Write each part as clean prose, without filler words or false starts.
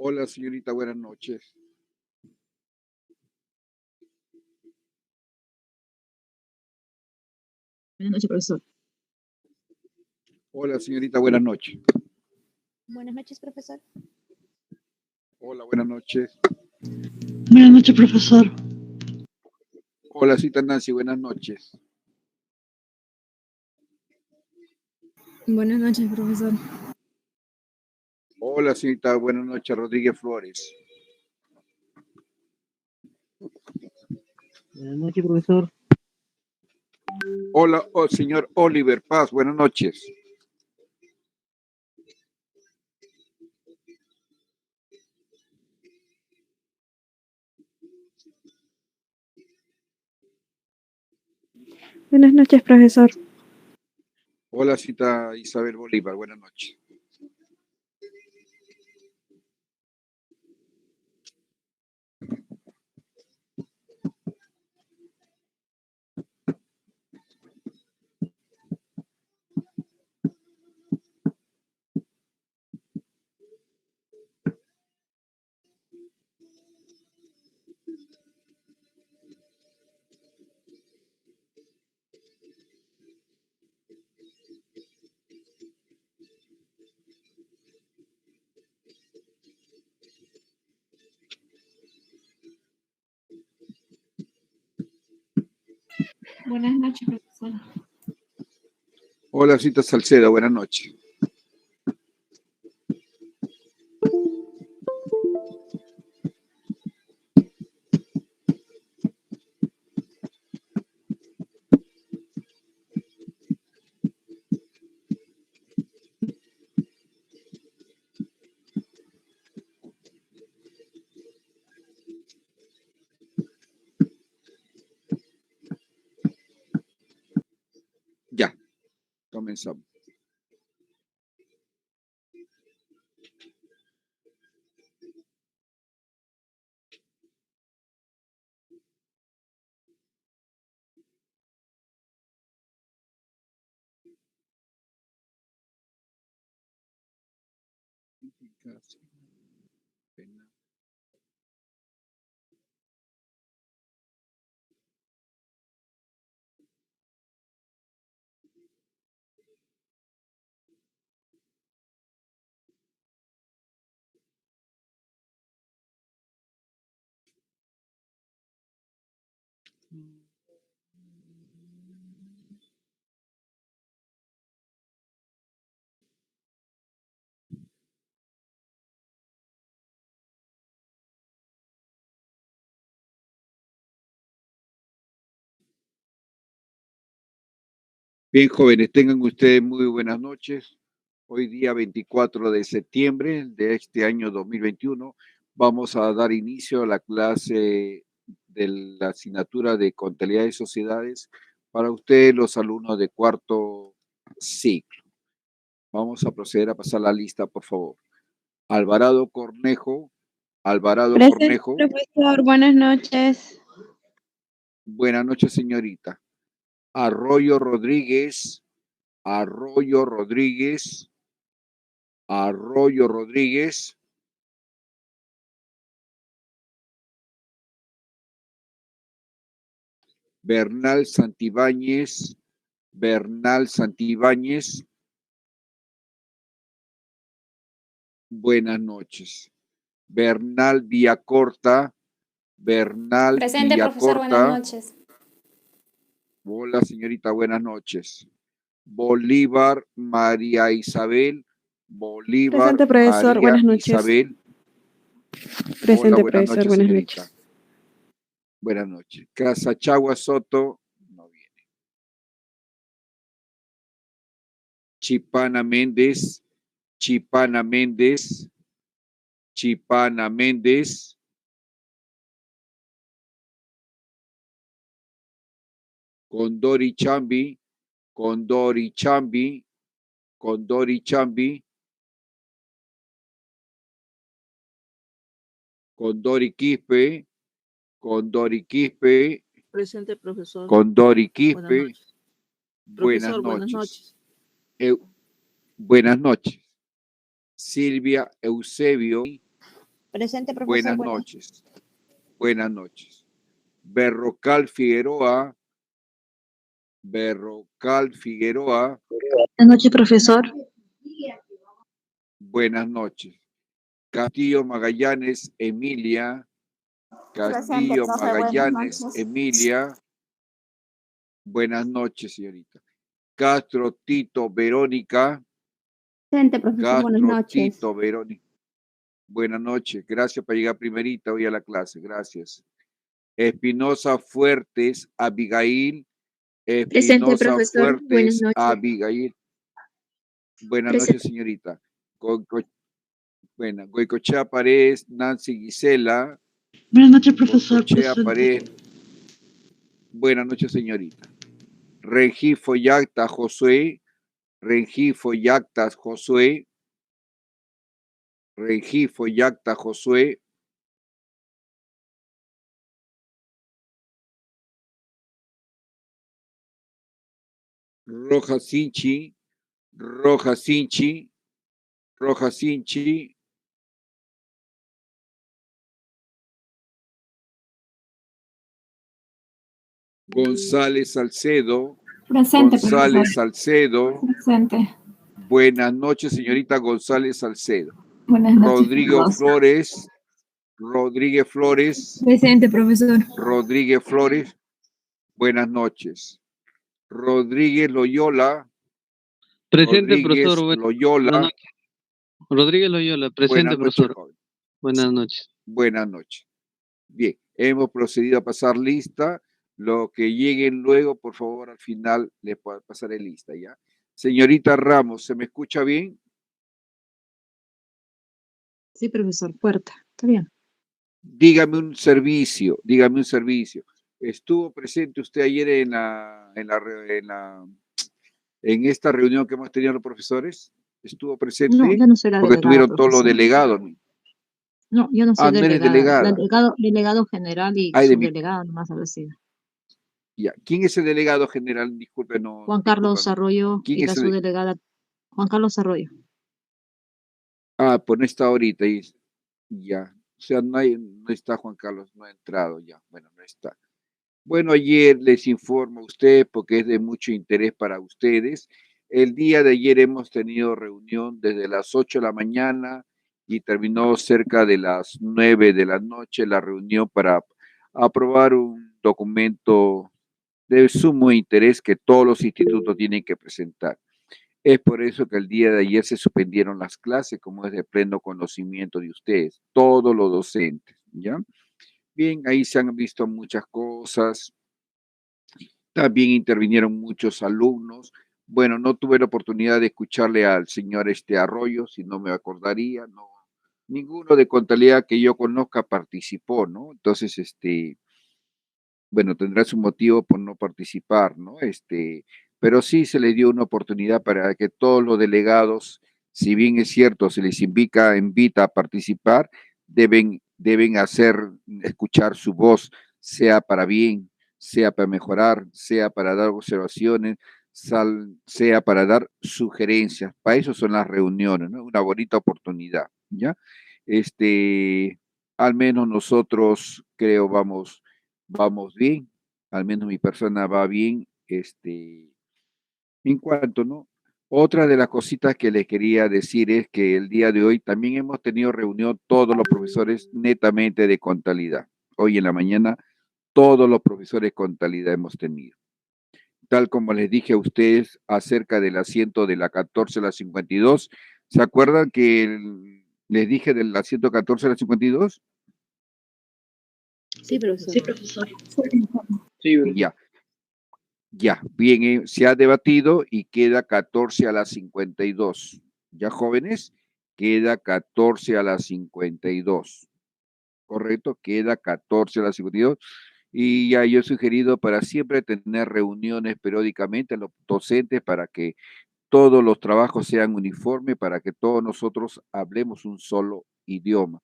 Hola, señorita, buenas noches. Buenas noches, profesor. Hola, señorita, buenas noches. Buenas noches, profesor. Hola, buenas noches. Buenas noches, profesor. Hola, cita Nancy, buenas noches. Buenas noches, profesor. Hola, señorita, buenas noches, Rodríguez Flores. Buenas noches, profesor. Hola, señor Oliver Paz, buenas noches. Buenas noches, profesor. Hola, cita Isabel Bolívar, buenas noches. Buenas noches, profesor. Hola, cita Salceda, buenas noches. Ya, comenzamos. Bien, jóvenes, tengan ustedes muy buenas noches. Hoy día 24 de septiembre de este año 2021 vamos a dar inicio a la clase de la asignatura de Contabilidad de Sociedades para ustedes, los alumnos de cuarto ciclo. Vamos a proceder a pasar la lista, por favor. Alvarado Cornejo. Presente, profesor. Buenas noches. Buenas noches, señorita. Arroyo Rodríguez. Arroyo Rodríguez. Arroyo Rodríguez. Bernal Santibáñez. Bernal Santibáñez. Buenas noches. Bernal Villacorta. Bernal Presente, Villacorta. profesor, buenas noches. Hola, señorita, buenas noches. Bolívar María Isabel. Bolívar Presente, profesor, María buenas noches. Isabel. Presente, Hola, buenas profesor, noches, buenas señorita. noches. Buenas noches. Casachagua Soto no viene. Chipana Méndez. Chipana Méndez. Chipana Méndez. Condori Chambi. Condori Chambi. Condori Chambi. Condori Quispe. Condori Quispe. Presente, profesor. Condori Quispe. Buenas noches. Buenas Profesor, buenas noches. noches. Buenas noches. Silvia Eusebio. Presente, profesor. Buenas noches. Buenas noches. Berrocal Figueroa. Berrocal Figueroa. Buenas noches, profesor. Buenas noches. Castillo Magallanes Emilia. Castillo profe, Magallanes buenas noches. Emilia. Buenas noches, señorita. Castro Tito Verónica. Presente, profesor, buenas Castro noches. Tito Verónica. Buenas noches. Gracias por llegar primerita hoy a la clase. Gracias. Espinosa Fuertes Abigail. Presente, Espinosa profesor. Buenas Fuertes noches. Abigail. Buenas Presente. noches, señorita. Goicochea Paredes Nancy Gisela. Buenas noches, profesor. Goicochea Presente. Paredes. Buenas noches, señorita. Rengifo Yacta Josué. Rengifo Yacta Josué. Rengifo Yacta Josué. Roja Sinchi. Roja Sinchi. Roja Sinchi. González Salcedo. Presente, González Salcedo. Presente. Buenas noches, señorita González Salcedo. Buenas noches. Rodrigo Flores. Rodríguez Flores. Presente, profesor. Rodríguez Flores. Buenas noches. Rodríguez Loyola. Presente, Rodríguez profesor. Loyola. Buenas noches. Rodríguez Loyola, presente, Buenas noches, profesor. joven. Buenas noches. Buenas noches. Bien, hemos procedido a pasar lista. Lo que lleguen luego, por favor, al final les pasaré lista, ¿ya? Señorita Ramos, ¿se me escucha bien? Sí, profesor, puerta. Está bien. Dígame un servicio, dígame un servicio. ¿Estuvo presente usted ayer en esta reunión que hemos tenido los profesores? ¿Estuvo presente? No, yo no soy la Porque delegada, tuvieron todos los profesor. delegados. No, yo no soy no eres delegada. delegada. Delegado general y Ay, de mi- subdelegada nomás habrá sido. Ya. ¿Quién es el delegado general? Disculpe, no. Juan Carlos discúlpame. Arroyo ¿Quién y la es el- subdelegada Juan Carlos Arroyo. Pues no está ahorita. Ya. O sea, no está Juan Carlos, no ha entrado ya. Bueno, no está. Bueno, ayer les informo a usted porque es de mucho interés para ustedes. El día de ayer hemos tenido reunión desde las 8 de la mañana y terminó cerca de las 9 de la noche la reunión para aprobar un documento de sumo interés que todos los institutos tienen que presentar. Es por eso que el día de ayer se suspendieron las clases, como es de pleno conocimiento de ustedes, todos los docentes, ¿ya? Bien, ahí se han visto muchas cosas. También intervinieron muchos alumnos. Bueno, no tuve la oportunidad de escucharle al señor Arroyo, si no me acordaría, no. Ninguno de contabilidad que yo conozca participó, ¿no? Entonces, bueno, tendrá su motivo por no participar, ¿no? Pero sí se le dio una oportunidad para que todos los delegados, si bien es cierto, se les invita a participar, deben escuchar su voz, sea para bien, sea para mejorar, sea para dar observaciones, sea para dar sugerencias. Para eso son las reuniones, ¿no? Una bonita oportunidad, ¿ya? Al menos nosotros creo vamos bien, al menos mi persona va bien, en cuanto, ¿no? Otra de las cositas que les quería decir es que el día de hoy también hemos tenido reunión todos los profesores netamente de contabilidad. Hoy en la mañana todos los profesores de contabilidad hemos tenido. Tal como les dije a ustedes acerca del asiento de la 14 a la 52, ¿se acuerdan que les dije del asiento 14 a la 52? Sí, profesor. Sí, profesor. Sí, Ya, bien, se ha debatido y queda 14 a las 52. ¿Ya, jóvenes? Queda 14 a las 52. ¿Correcto? Queda 14 a las 52. Y ya yo he sugerido para siempre tener reuniones periódicamente a los docentes para que todos los trabajos sean uniformes, para que todos nosotros hablemos un solo idioma,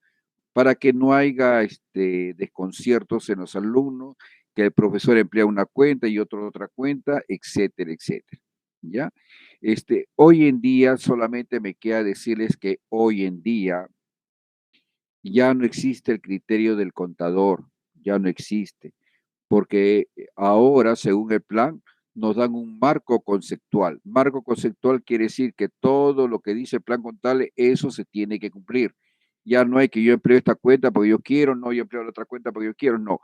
para que no haya desconciertos en los alumnos, que el profesor emplea una cuenta y otro otra cuenta, etcétera, etcétera. ¿Ya? Hoy en día solamente me queda decirles que hoy en día Ya no existe el criterio del contador, ya no existe, porque ahora, según el plan, nos dan un marco conceptual. Marco conceptual quiere decir que todo lo que dice el plan contable, eso se tiene que cumplir. Ya no hay que yo empleo esta cuenta porque yo quiero, no, yo empleo la otra cuenta porque yo quiero, no.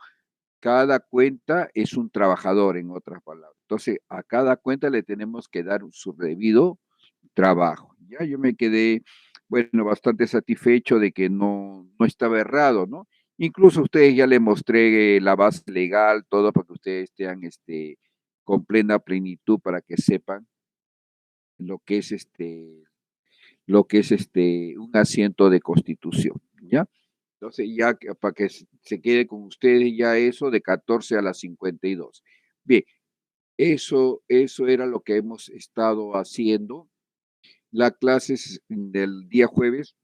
Cada cuenta es un trabajador, en otras palabras. Entonces, a cada cuenta le tenemos que dar su debido trabajo. Ya yo me quedé, bueno, bastante satisfecho de que no estaba errado, ¿no? Incluso a ustedes ya les mostré la base legal, todo para que ustedes estén con plena plenitud para que sepan lo que es un asiento de constitución, ¿ya? Entonces, para que se quede con ustedes ya eso de 14 a las 52. Bien, eso era lo que hemos estado haciendo. Las clases del día jueves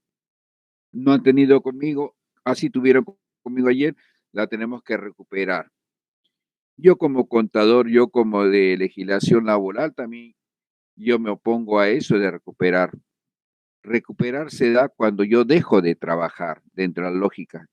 no han tenido conmigo, así tuvieron conmigo ayer, la tenemos que recuperar. Yo como contador, yo como de legislación laboral también, yo me opongo a eso de recuperar. Recuperar se da cuando yo dejo de trabajar, dentro de la lógica.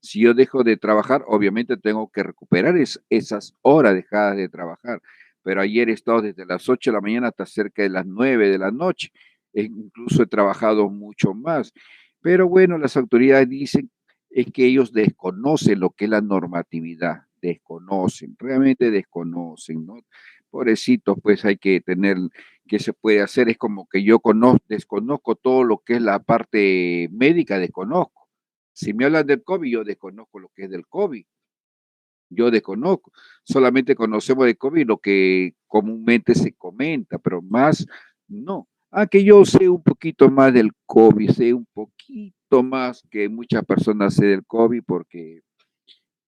Si yo dejo de trabajar, obviamente tengo que recuperar esas horas dejadas de trabajar. Pero ayer he estado desde las 8 de la mañana hasta cerca de las 9 de la noche. Incluso he trabajado mucho más. Pero bueno, las autoridades dicen es que ellos desconocen lo que es la normatividad. Desconocen, realmente desconocen, ¿no? Pobrecitos, pues hay que tener, ¿qué se puede hacer? Es como que yo desconozco todo lo que es la parte médica, desconozco. Si me hablan del COVID, yo desconozco lo que es del COVID. Yo desconozco. Solamente conocemos de COVID lo que comúnmente se comenta, pero más no. Que yo sé un poquito más del COVID, sé un poquito más que muchas personas sé del COVID porque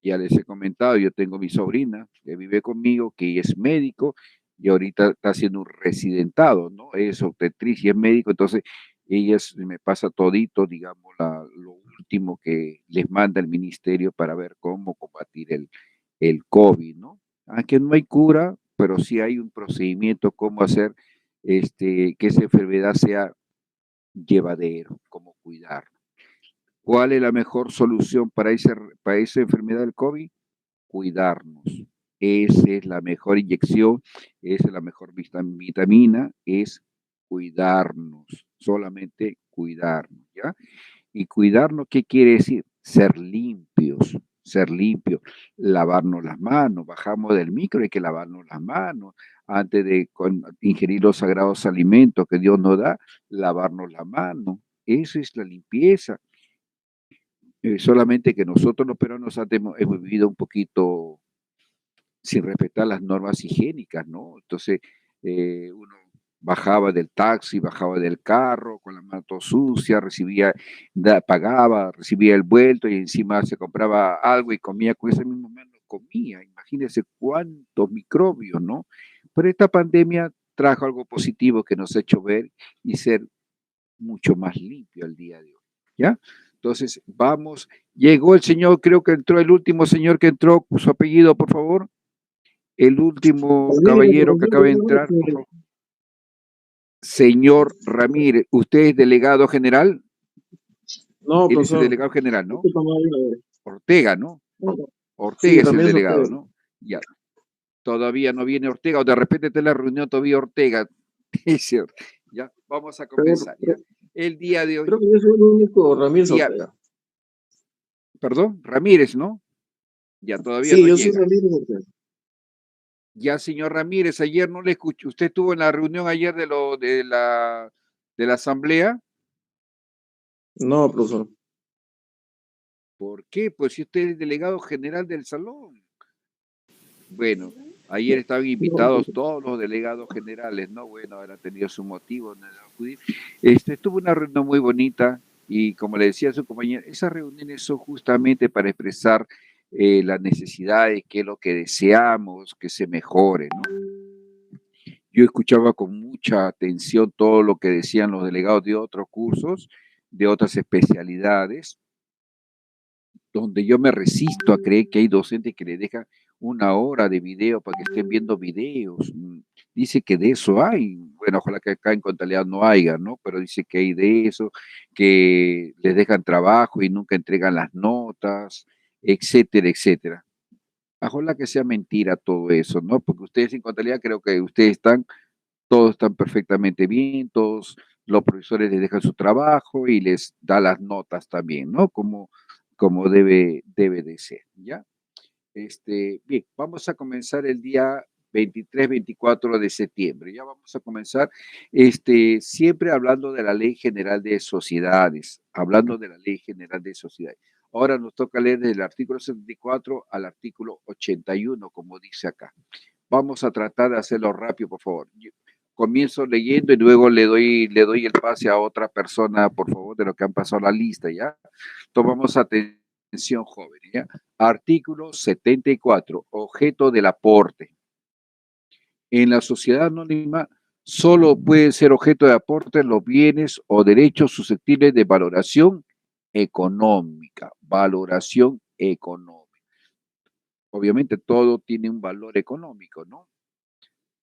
ya les he comentado, yo tengo mi sobrina que vive conmigo, que ella es médico y ahorita está haciendo un residentado, ¿no? Es obstetriz y es médico, entonces me pasa todito, digamos, lo último que les manda el ministerio para ver cómo combatir el COVID, ¿no? Aunque no hay cura, pero sí hay un procedimiento, cómo hacer que esa enfermedad sea llevadero, cómo cuidar. ¿Cuál es la mejor solución para esa enfermedad del COVID? Cuidarnos. Esa es la mejor inyección, esa es la mejor vitamina, es cuidarnos, solamente cuidarnos, ¿ya? Y cuidarnos, ¿qué quiere decir? Ser limpios, lavarnos las manos, bajamos del micro, hay que lavarnos las manos, antes de ingerir los sagrados alimentos que Dios nos da, lavarnos las manos, eso es la limpieza. Solamente que nosotros los peruanos hemos vivido un poquito sin respetar las normas higiénicas, ¿no? Entonces, uno bajaba del taxi, bajaba del carro con la mano toda sucia, pagaba, recibía el vuelto y encima se compraba algo y comía con esa misma mano, comía. Imagínense cuántos microbios, ¿no? Pero esta pandemia trajo algo positivo que nos ha hecho ver y ser mucho más limpio al día de hoy, ¿ya? Entonces, vamos, llegó el señor, creo que entró el último señor que entró, su apellido, por favor. El último caballero que acaba de entrar, por favor. Señor Ramírez, ¿usted es delegado general? No, Él es el profesor. delegado general, ¿no? Ortega, ¿no? Ortega Sí, es el Ramírez delegado, Ortega. ¿no? Ya. Todavía no viene Ortega, o de repente está en la reunión todavía Ortega. Ya, vamos a comenzar. ¿Ya? El día de hoy. Creo que yo soy el único Ramírez Ortega. Perdón, Ramírez, ¿no? Ya todavía sí, no yo llega. soy Ramírez Ortega. Ya, señor Ramírez, ayer no le escuché. ¿Usted estuvo en la reunión ayer de la asamblea? No, profesor. ¿Por qué? Pues si usted es delegado general del salón. Bueno, ayer estaban invitados todos los delegados generales, ¿no? Bueno, habrá tenido su motivo, no acudir. Estuvo una reunión muy bonita y como le decía a su compañera, esas reuniones son justamente para expresar las necesidades, qué es lo que deseamos que se mejore, ¿no? Yo escuchaba con mucha atención todo lo que decían los delegados de otros cursos, de otras especialidades, donde yo me resisto a creer que hay docentes que le dejan una hora de video para que estén viendo videos. dice que de eso hay. Bueno, ojalá que acá en contabilidad no haya, ¿no? Pero dice que hay de eso, que les dejan trabajo y nunca entregan las notas, etcétera, etcétera. Ojalá que sea mentira todo eso, ¿no? Porque ustedes en contabilidad creo que todos están perfectamente bien, todos los profesores les dejan su trabajo y les da las notas también, ¿no? Como debe de ser, ¿ya? Bien, vamos a comenzar el día 23-24 de septiembre. Ya vamos a comenzar, siempre hablando de la Ley General de Sociedades, hablando de la Ley General de Sociedades. Ahora nos toca leer desde el artículo 74 al artículo 81, como dice acá. Vamos a tratar de hacerlo rápido, por favor. Yo comienzo leyendo y luego le doy el pase a otra persona, por favor, de lo que han pasado la lista, ¿ya? Tomamos atención, jóvenes, ¿ya? Artículo 74, objeto del aporte. En la sociedad anónima solo pueden ser objeto de aporte los bienes o derechos susceptibles de valoración económica. Valoración económica. Obviamente todo tiene un valor económico, ¿no?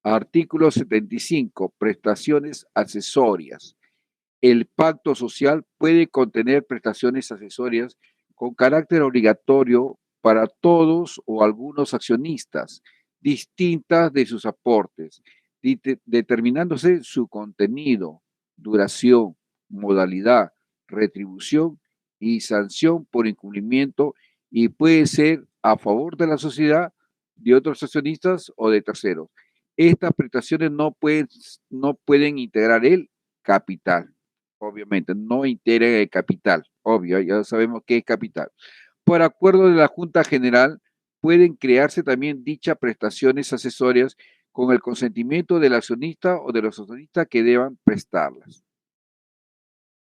Artículo 75, prestaciones accesorias. El pacto social puede contener prestaciones accesorias con carácter obligatorio para todos o algunos accionistas, distintas de sus aportes, determinándose su contenido, duración, modalidad, retribución y sanción por incumplimiento, y puede ser a favor de la sociedad, de otros accionistas o de terceros. Estas prestaciones no pueden integrar el capital. Obviamente, no integran el capital, obvio, ya sabemos qué es capital. Por acuerdo de la Junta General, pueden crearse también dichas prestaciones accesorias con el consentimiento del accionista o de los accionistas que deban prestarlas.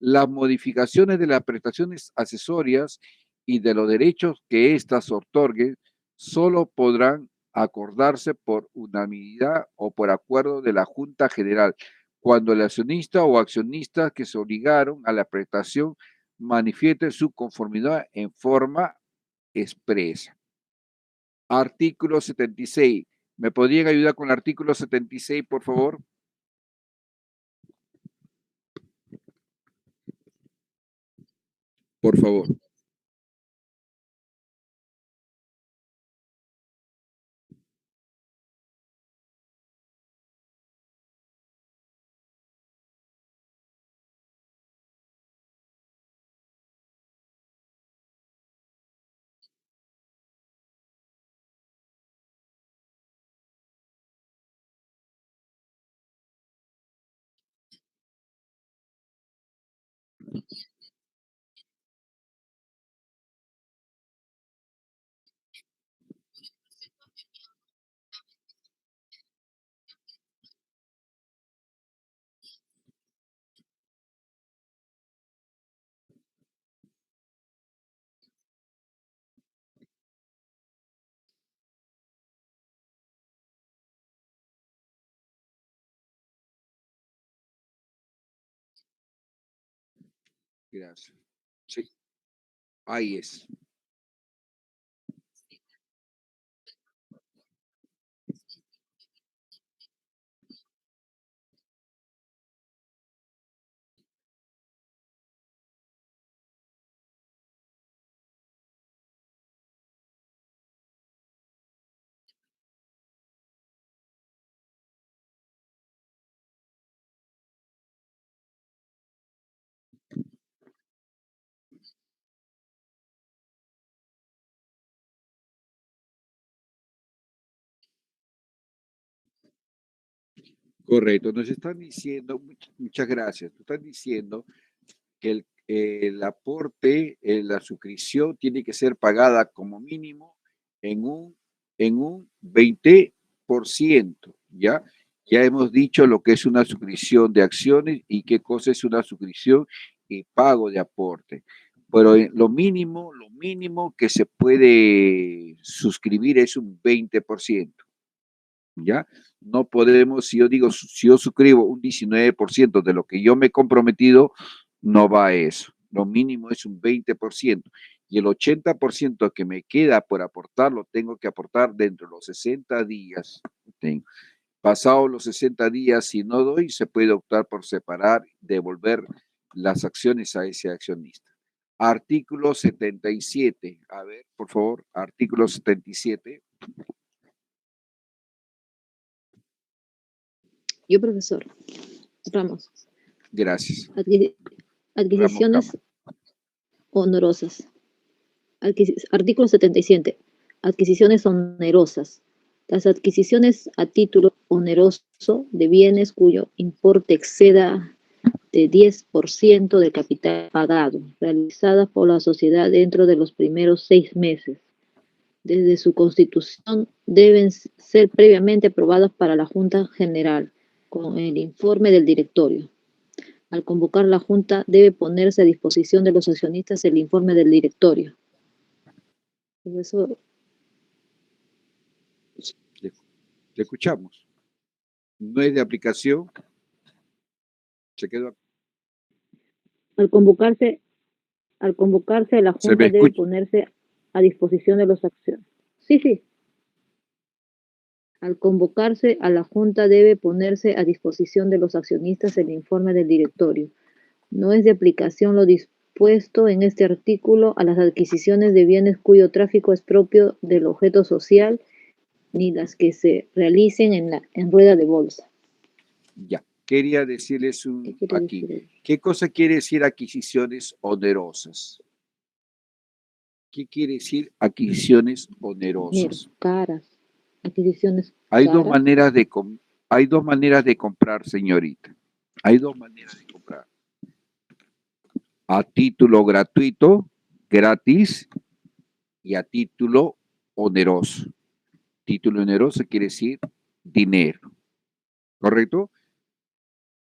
Las modificaciones de las prestaciones accesorias y de los derechos que éstas otorguen solo podrán acordarse por unanimidad o por acuerdo de la Junta General, cuando el accionista o accionistas que se obligaron a la prestación manifiesten su conformidad en forma expresa. Artículo 76. ¿Me podrían ayudar con el artículo 76, por favor? Por favor. Gracias. Sí, ahí es. Correcto, nos están diciendo, muchas gracias, nos están diciendo que el aporte, la suscripción tiene que ser pagada como mínimo en un 20%, ¿ya? Ya hemos dicho lo que es una suscripción de acciones y qué cosa es una suscripción y pago de aporte. Pero lo mínimo que se puede suscribir es un 20%. ¿Ya? No podemos, si yo suscribo un 19% de lo que yo me he comprometido, no va a eso. Lo mínimo es un 20%. Y el 80% que me queda por aportar, lo tengo que aportar dentro de los 60 días. Pasados los 60 días, si no doy, se puede optar por separar, devolver las acciones a ese accionista. Artículo 77. A ver, por favor, artículo 77. Yo, profesor. Ramos. Gracias. Adquisiciones onerosas. Artículo 77. Adquisiciones onerosas. Las adquisiciones a título oneroso de bienes cuyo importe exceda de 10% del capital pagado, realizadas por la sociedad dentro de los primeros 6 meses desde su constitución, deben ser previamente aprobadas para la Junta General con el informe del directorio. Al convocar la Junta, debe ponerse a disposición de los accionistas el informe del directorio. Profesor. Le escuchamos. No es de aplicación. Se quedó. Al convocarse la Junta debe ponerse a disposición de los accionistas. Sí. Al convocarse a la Junta debe ponerse a disposición de los accionistas el informe del directorio. No es de aplicación lo dispuesto en este artículo a las adquisiciones de bienes cuyo tráfico es propio del objeto social, ni las que se realicen en rueda de bolsa. Ya, quería decirles aquí. ¿Qué cosa quiere decir adquisiciones onerosas? ¿Qué quiere decir adquisiciones onerosas? Caras. Adquisiciones Hay caras. Hay dos maneras de comprar, señorita. Hay dos maneras de comprar. A título gratuito, gratis, y a título oneroso. Título oneroso quiere decir dinero. ¿Correcto?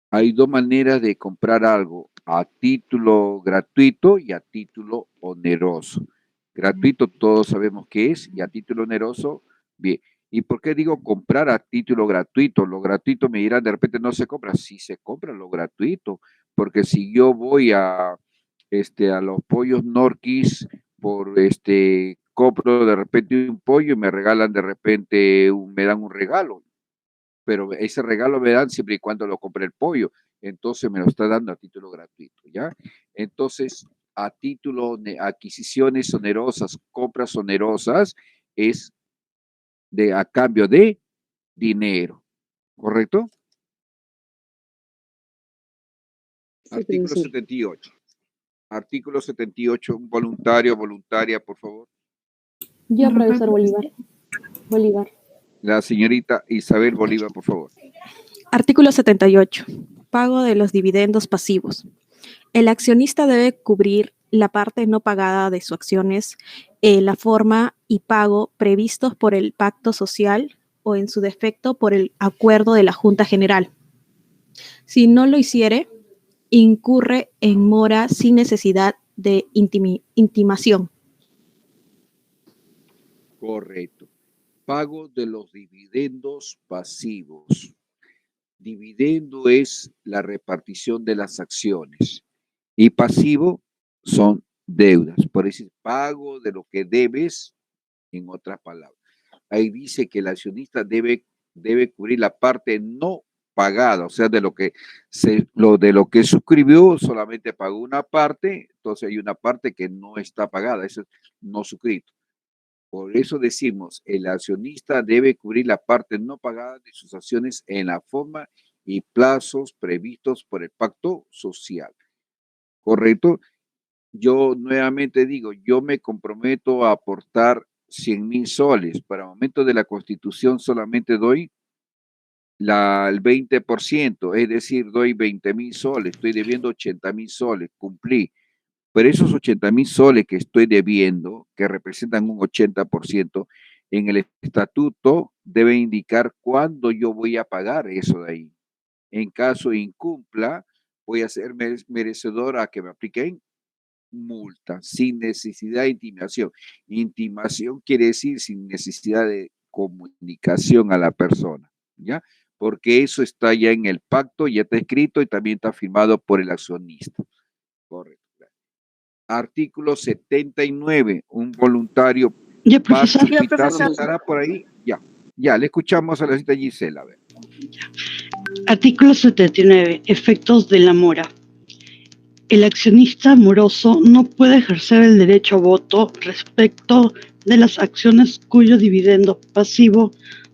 Hay dos maneras de comprar algo, a título gratuito y a título oneroso. Gratuito todos sabemos qué es, y a título oneroso, bien. ¿Y por qué digo comprar a título gratuito? Lo gratuito me dirán, de repente no se compra. Sí se compra lo gratuito, porque si yo voy a los pollos Norquis compro de repente un pollo y me regalan de repente, me dan un regalo. Pero ese regalo me dan siempre y cuando lo compre el pollo. Entonces me lo está dando a título gratuito, ¿ya? Entonces, a título de adquisiciones onerosas, compras onerosas, es a cambio de dinero, ¿correcto? Sí, artículo 78. Artículo 78, un voluntaria, por favor. Yo, profesor Bolívar. La señorita Isabel Bolívar, por favor. Artículo 78. Pago de los dividendos pasivos. El accionista debe cubrir la parte no pagada de sus acciones, la forma y pago previstos por el pacto social o en su defecto por el acuerdo de la Junta General. Si no lo hiciere, incurre en mora sin necesidad de intimación. Correcto. Pago de los dividendos pasivos. Dividendo es la repartición de las acciones y pasivo son deudas. Por eso, pago de lo que debes, en otras palabras. Ahí dice que el accionista debe cubrir la parte no pagada, o sea, de lo que suscribió, solamente pagó una parte, entonces hay una parte que no está pagada, eso es no suscrito. Por eso decimos, el accionista debe cubrir la parte no pagada de sus acciones en la forma y plazos previstos por el pacto social. ¿Correcto? Yo nuevamente digo, yo me comprometo a aportar 100,000 soles. Para el momento de la Constitución solamente doy el 20%, es decir, doy 20,000 soles, estoy debiendo 80,000 soles, cumplí. Pero esos 80,000 soles que estoy debiendo, que representan un 80%, en el estatuto debe indicar cuándo yo voy a pagar eso de ahí. En caso incumpla, voy a ser merecedor a que me apliquen multa, sin necesidad de intimación. Intimación quiere decir sin necesidad de comunicación a la persona, ¿ya? Porque eso está ya en el pacto, ya está escrito y también está firmado por el accionista. Correcto. Artículo 79, un voluntario Ya, profesor. ¿Estará por ahí? Ya, le escuchamos a la señorita Gisela. A ver. Artículo 79. Efectos de la mora. El accionista moroso no puede ejercer el derecho a voto respecto de las acciones cuyo dividendo pasivo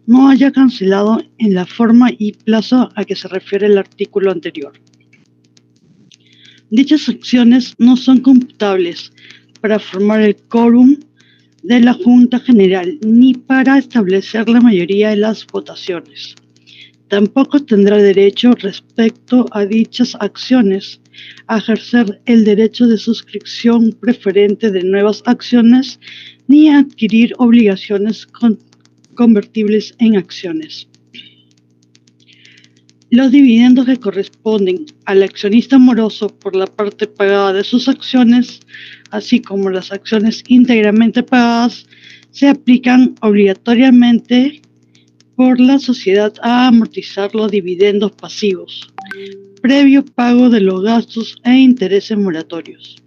no haya cancelado en la forma y plazo a que se refiere el artículo anterior. Dichas acciones no son computables para formar el quórum de la Junta General ni para establecer la mayoría de las votaciones. Tampoco tendrá derecho respecto a dichas acciones a ejercer el derecho de suscripción preferente de nuevas acciones ni a adquirir obligaciones convertibles en acciones. Los dividendos que corresponden al accionista moroso por la parte pagada de sus acciones, así como las acciones íntegramente pagadas, se aplican obligatoriamente por la sociedad a amortizar los dividendos pasivos, previo pago de los gastos e intereses moratorios.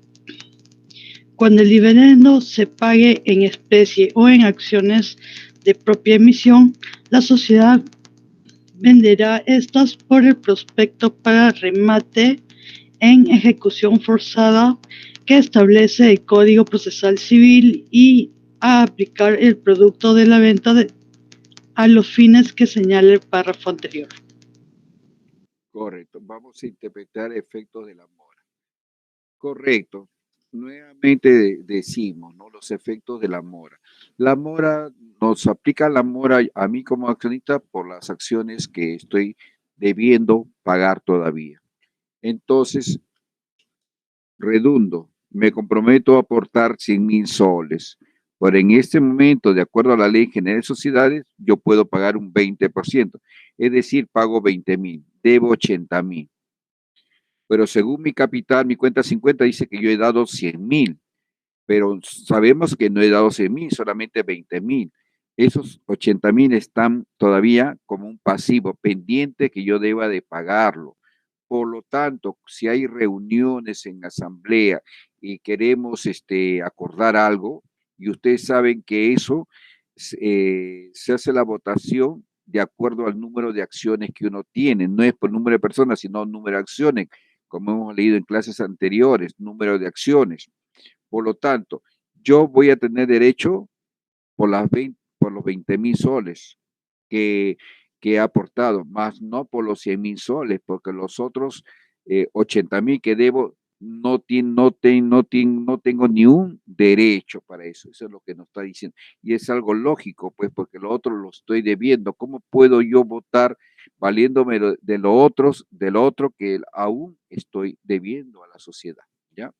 Cuando el dividendo se pague en especie o en acciones de propia emisión, la sociedad venderá estas por el prospecto para remate en ejecución forzada que establece el Código Procesal Civil y a aplicar el producto de la venta a los fines que señala el párrafo anterior. Correcto. Vamos a interpretar efectos de la mora. Correcto. Nuevamente decimos, ¿no? Los efectos de la mora. La mora, nos aplica la mora a mí como accionista por las acciones que estoy debiendo pagar todavía. Entonces, redundo, me comprometo a aportar 100,000 soles. Pero en este momento, de acuerdo a la Ley General de Sociedades, yo puedo pagar un 20%. Es decir, pago 20,000, debo 80,000. Pero según mi capital, mi cuenta 50 dice que yo he dado 100,000. Pero sabemos que no he dado 100,000, solamente 20,000. Esos 80,000 están todavía como un pasivo pendiente que yo deba de pagarlo. Por lo tanto, si hay reuniones en asamblea y queremos acordar algo, y ustedes saben que eso se hace la votación de acuerdo al número de acciones que uno tiene. No es por número de personas, sino número de acciones, como hemos leído en clases anteriores, número de acciones. Por lo tanto, yo voy a tener derecho por los 20,000 soles que he aportado, más no por los 100,000 soles, porque los otros 80,000 que debo no tengo ni un derecho para eso. Eso es lo que nos está diciendo. Y es algo lógico, pues, porque lo otro lo estoy debiendo. ¿Cómo puedo yo votar valiéndome de lo otro que aún estoy debiendo a la sociedad? ¿Ya?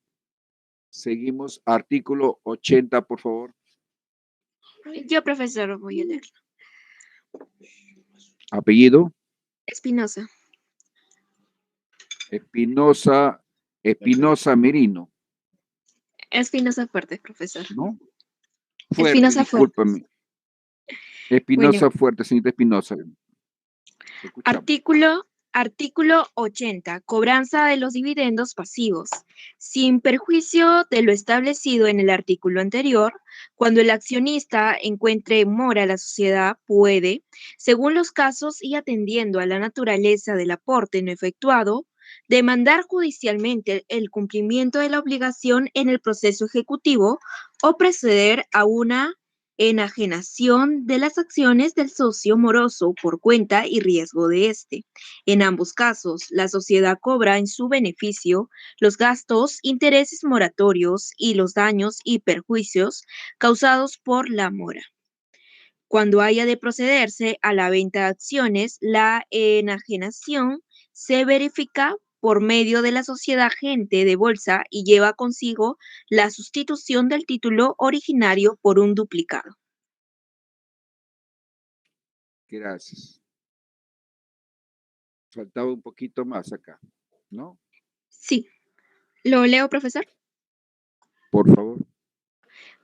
Seguimos. Artículo 80, por favor. Yo, profesor, voy a leerlo. Apellido. Espinosa. Espinosa Merino. Espinosa Fuerte, profesor. ¿No? Fuerte, Espinosa discúlpame. Fuerte. Espinosa Bueno. Fuerte, señorita Espinosa. Artículo 80. Cobranza de los dividendos pasivos. Sin perjuicio de lo establecido en el artículo anterior, cuando el accionista encuentre en mora la sociedad, puede, según los casos y atendiendo a la naturaleza del aporte no efectuado, demandar judicialmente el cumplimiento de la obligación en el proceso ejecutivo o proceder a una enajenación de las acciones del socio moroso por cuenta y riesgo de éste. En ambos casos, la sociedad cobra en su beneficio los gastos, intereses moratorios y los daños y perjuicios causados por la mora. Cuando haya de procederse a la venta de acciones, la enajenación se verifica por medio de la sociedad agente de bolsa y lleva consigo la sustitución del título originario por un duplicado. Gracias. Faltaba un poquito más acá, ¿no? Sí. ¿Lo leo, profesor? Por favor.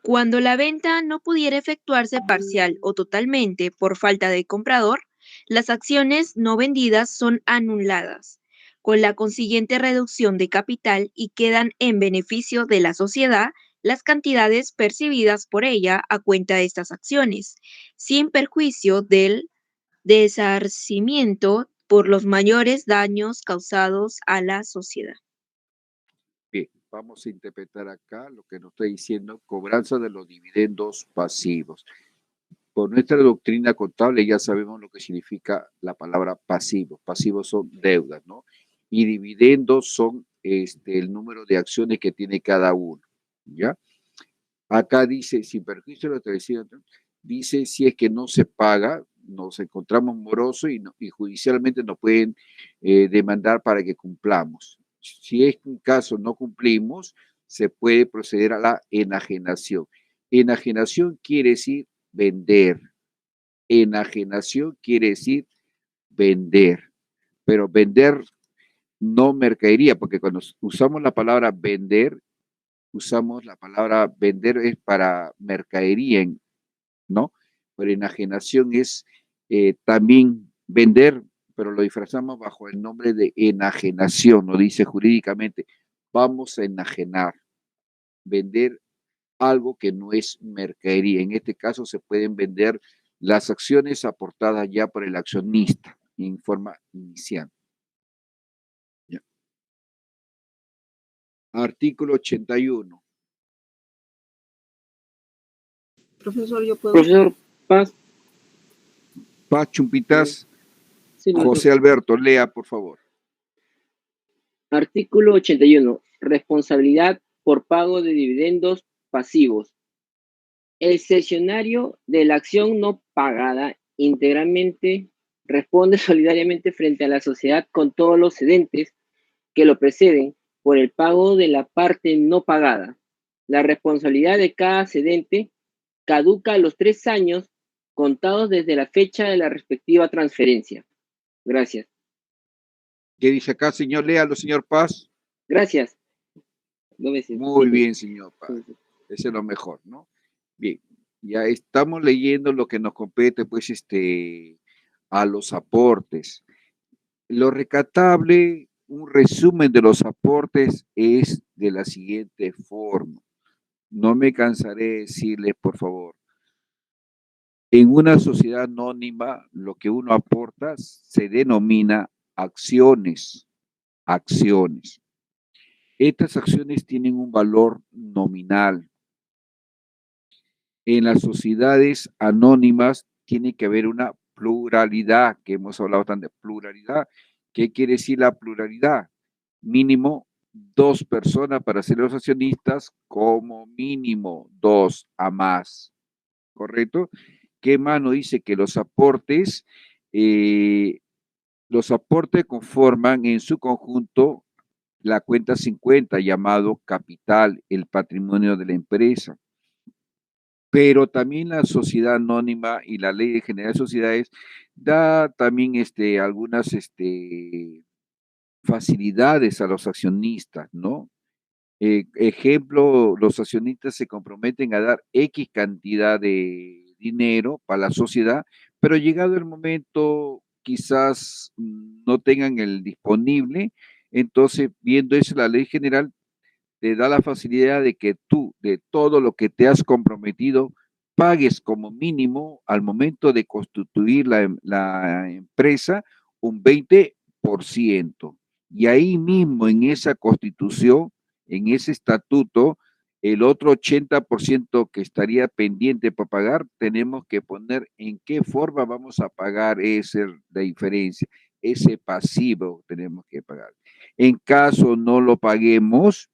Cuando la venta no pudiera efectuarse parcial o totalmente por falta de comprador, las acciones no vendidas son anuladas, con la consiguiente reducción de capital y quedan en beneficio de la sociedad las cantidades percibidas por ella a cuenta de estas acciones, sin perjuicio del resarcimiento por los mayores daños causados a la sociedad. Bien, vamos a interpretar acá lo que nos está diciendo, cobranza de los dividendos pasivos. Por nuestra doctrina contable ya sabemos lo que significa la palabra pasivo. Pasivos son deudas, ¿no? Y dividendos son el número de acciones que tiene cada uno, ¿ya? Acá dice, sin perjuicio de lo establecido, dice si es que no se paga, nos encontramos morosos y judicialmente nos pueden demandar para que cumplamos. Si es un caso no cumplimos, se puede proceder a la enajenación. Enajenación quiere decir vender. Enajenación quiere decir vender, pero vender no mercadería, porque cuando usamos la palabra vender, usamos la palabra vender es para mercadería, ¿no? Pero enajenación es también vender, pero lo disfrazamos bajo el nombre de enajenación, lo dice jurídicamente. Vamos a enajenar, vender algo que no es mercadería. En este caso se pueden vender las acciones aportadas ya por el accionista en forma inicial. Ya. Artículo 81. Profesor, yo puedo. Profesor Paz. Paz Chumpitas. Sí, José Alberto, lea, por favor. Artículo 81. Responsabilidad por pago de dividendos pasivos. El cesionario de la acción no pagada íntegramente responde solidariamente frente a la sociedad con todos los cedentes que lo preceden por el pago de la parte no pagada. La responsabilidad de cada cedente caduca a los 3 años contados desde la fecha de la respectiva transferencia. Gracias. ¿Qué dice acá, señor? Léalo, señor Paz. Gracias. Muy bien, señor Paz. Ese es lo mejor, ¿no? Bien, ya estamos leyendo lo que nos compete, pues, a los aportes. Lo recatable, un resumen de los aportes es de la siguiente forma. No me cansaré de decirles, por favor, en una sociedad anónima, lo que uno aporta se denomina acciones. Acciones. Estas acciones tienen un valor nominal. En las sociedades anónimas tiene que haber una pluralidad, que hemos hablado tanto de pluralidad. ¿Qué quiere decir la pluralidad? Mínimo 2 personas para ser los accionistas, como mínimo 2 a más. ¿Correcto? ¿Qué más nos dice? Que los aportes conforman en su conjunto la cuenta 50, llamado capital, el patrimonio de la empresa. Pero también la sociedad anónima y la ley de general de sociedades da también algunas facilidades a los accionistas, ¿no? Ejemplo, los accionistas se comprometen a dar X cantidad de dinero para la sociedad, pero llegado el momento quizás no tengan el disponible, entonces viendo eso la ley general te da la facilidad de que tú, de todo lo que te has comprometido, pagues como mínimo al momento de constituir la empresa un 20%. Y ahí mismo en esa constitución, en ese estatuto, el otro 80% que estaría pendiente para pagar, tenemos que poner en qué forma vamos a pagar la diferencia, ese pasivo tenemos que pagar. En caso no lo paguemos,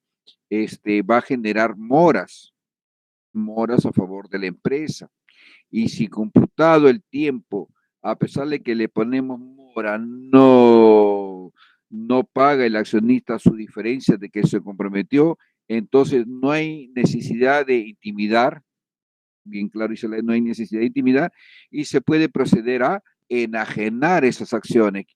va a generar moras a favor de la empresa. Y si computado el tiempo, a pesar de que le ponemos mora, no paga el accionista su diferencia de que se comprometió, entonces no hay necesidad de intimidar, bien claro, no hay necesidad de intimidar, y se puede proceder a enajenar esas acciones,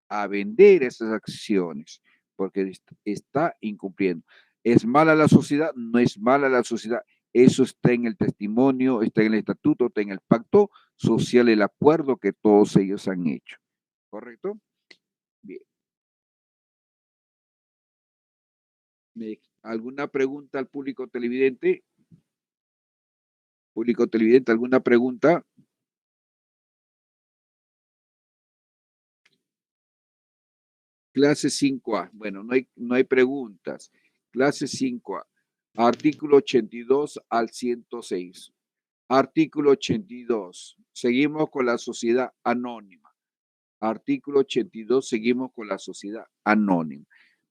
a vender esas acciones, porque está incumpliendo. ¿Es mala la sociedad? No es mala la sociedad. Eso está en el testimonio, está en el estatuto, está en el pacto social, el acuerdo que todos ellos han hecho. ¿Correcto? Bien. ¿Alguna pregunta al público televidente? Público televidente, ¿alguna pregunta? Clase 5A. Bueno, no hay preguntas. Clase 5A. Artículo 82 al 106. Artículo 82. Seguimos con la sociedad anónima. Artículo 82. Seguimos con la sociedad anónima.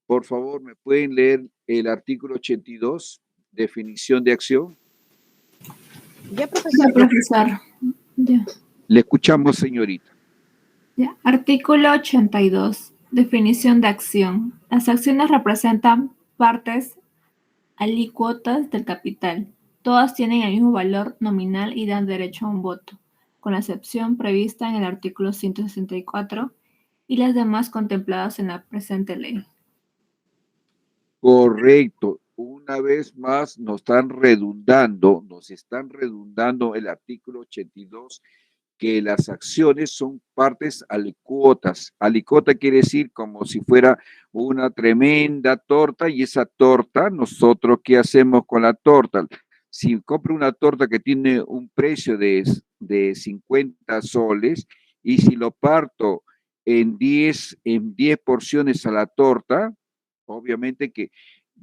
Por favor, ¿me pueden leer el artículo 82? Definición de acción. Ya, profesor. Ya. Le escuchamos, señorita. Ya. Artículo 82. Definición de acción. Las acciones representan partes alícuotas del capital. Todas tienen el mismo valor nominal y dan derecho a un voto, con la excepción prevista en el artículo 164 y las demás contempladas en la presente ley. Correcto. Una vez más nos están redundando el artículo 82, que las acciones son partes alícuotas. Alícuota quiere decir como si fuera una tremenda torta, y esa torta, nosotros, ¿qué hacemos con la torta? Si compro una torta que tiene un precio de 50 soles, y si lo parto en 10 porciones a la torta, obviamente que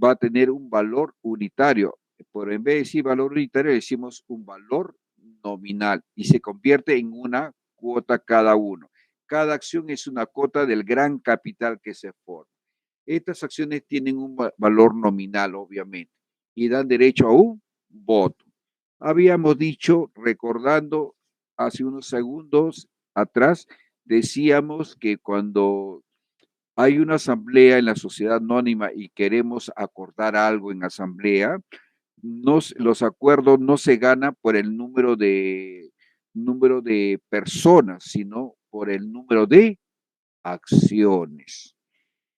va a tener un valor unitario. Pero en vez de decir valor unitario, decimos un valor nominal, y se convierte en una cuota cada uno. Cada acción es una cuota del gran capital que se forma. Estas acciones tienen un valor nominal, obviamente, y dan derecho a un voto. Habíamos dicho, recordando hace unos segundos atrás, decíamos que cuando hay una asamblea en la sociedad anónima y queremos acordar algo en asamblea, los acuerdos no se ganan por el número de personas, sino por el número de acciones.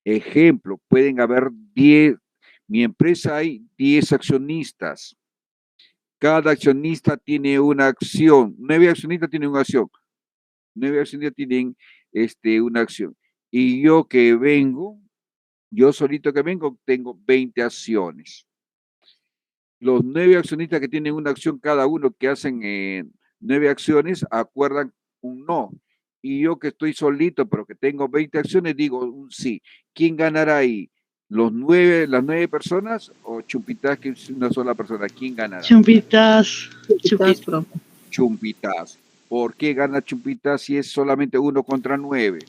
Ejemplo, pueden haber 10, mi empresa hay 10 accionistas. Cada accionista tiene una acción. 9 accionistas tienen una acción. 9 accionistas tienen una acción. Y yo solito que vengo, tengo 20 acciones. Los 9 accionistas que tienen una acción cada uno, que hacen 9 acciones, acuerdan un no. Y yo que estoy solito, pero que tengo 20 acciones, digo un sí. ¿Quién ganará ahí? ¿Las 9 personas o Chumpitas, que es una sola persona? ¿Quién ganará? Chumpitas. Chumpitas. ¿Por qué gana Chumpitas si es solamente 1 contra 9?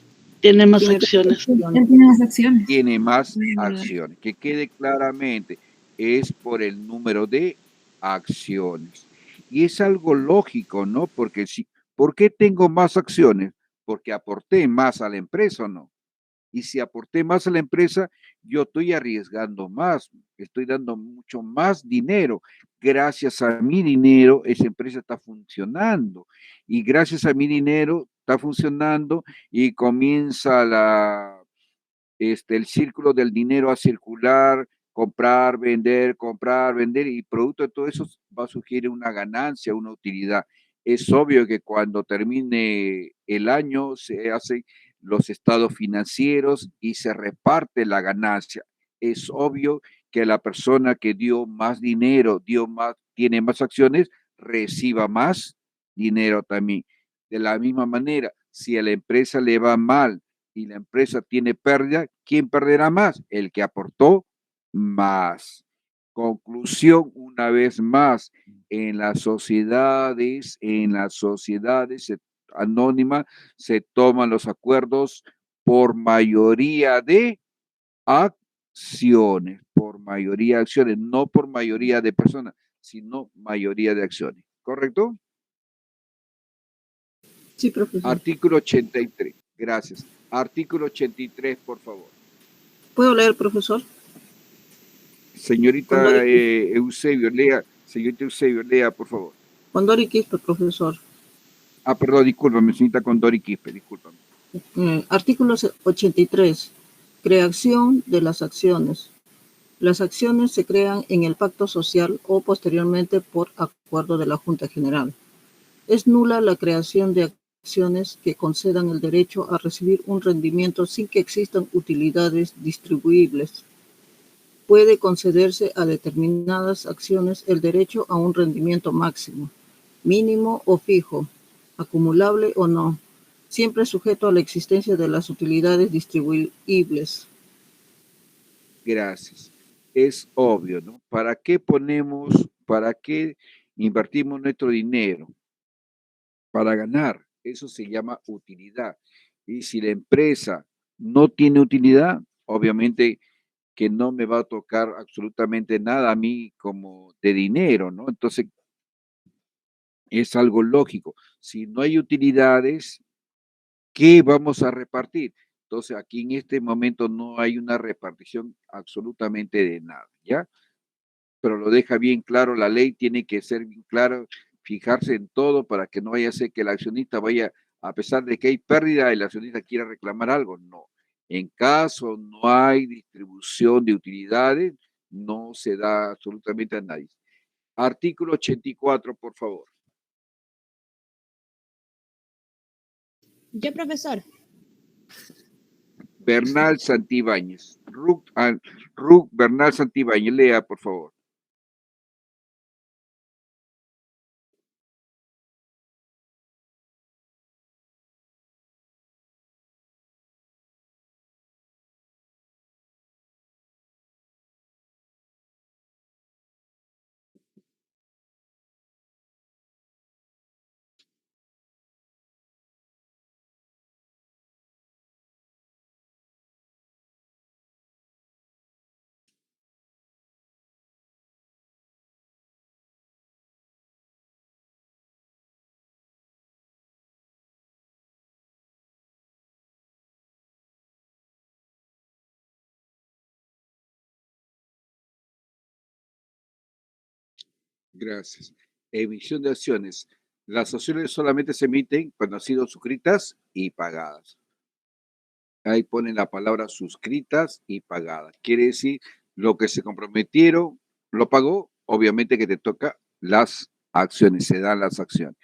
Tiene más acciones. Tiene más acciones. Tiene más acciones. Que quede claramente, es por el número de acciones. Y es algo lógico, ¿no? Porque ¿por qué tengo más acciones? Porque aporté más a la empresa, ¿o no? Y si aporté más a la empresa, yo estoy arriesgando más, estoy dando mucho más dinero. Gracias a mi dinero, esa empresa está funcionando. Y gracias a mi dinero, está funcionando y comienza el círculo del dinero a circular, comprar, vender, y producto de todo eso va a surgir una ganancia, una utilidad. Es obvio que cuando termine el año se hacen los estados financieros y se reparte la ganancia. Es obvio que la persona que dio más dinero, tiene más acciones, reciba más dinero también. De la misma manera, si a la empresa le va mal y la empresa tiene pérdida, ¿quién perderá más? El que aportó más. Conclusión, una vez más, en las sociedades anónimas se toman los acuerdos por mayoría de acciones, no por mayoría de personas, sino mayoría de acciones. ¿Correcto? Sí, profesor. Artículo 83. Gracias. Artículo 83, por favor. ¿Puedo leer, profesor? Señorita Eusebio, lea. Señorita Eusebio, lea, por favor. Condori Quispe, profesor. Perdón, discúlpame, señorita Condori Quispe, discúlpame. Artículo 83. Creación de las acciones. Las acciones se crean en el pacto social o posteriormente por acuerdo de la Junta General. Es nula la creación de acciones que concedan el derecho a recibir un rendimiento sin que existan utilidades distribuibles. Puede concederse a determinadas acciones el derecho a un rendimiento máximo, mínimo o fijo, acumulable o no, siempre sujeto a la existencia de las utilidades distribuibles. Gracias. Es obvio, ¿no? ¿Para qué invertimos nuestro dinero? Para ganar. Eso se llama utilidad. Y si la empresa no tiene utilidad, obviamente que no me va a tocar absolutamente nada a mí como de dinero, ¿no? Entonces, es algo lógico. Si no hay utilidades, ¿qué vamos a repartir? Entonces, aquí en este momento no hay una repartición absolutamente de nada, ¿ya? Pero lo deja bien claro, la ley tiene que ser bien clara, fijarse en todo para que no vaya a ser que el accionista vaya, a pesar de que hay pérdida, el accionista quiera reclamar algo. No. En caso no hay distribución de utilidades, no se da absolutamente a nadie. Artículo 84, por favor. Yo, profesor. Bernal Santibáñez. Ruth Bernal Santibáñez, lea, por favor. Gracias. Emisión de acciones. Las acciones solamente se emiten cuando han sido suscritas y pagadas. Ahí ponen la palabra suscritas y pagadas. Quiere decir, lo que se comprometieron, lo pagó, obviamente que te toca las acciones, se dan las acciones.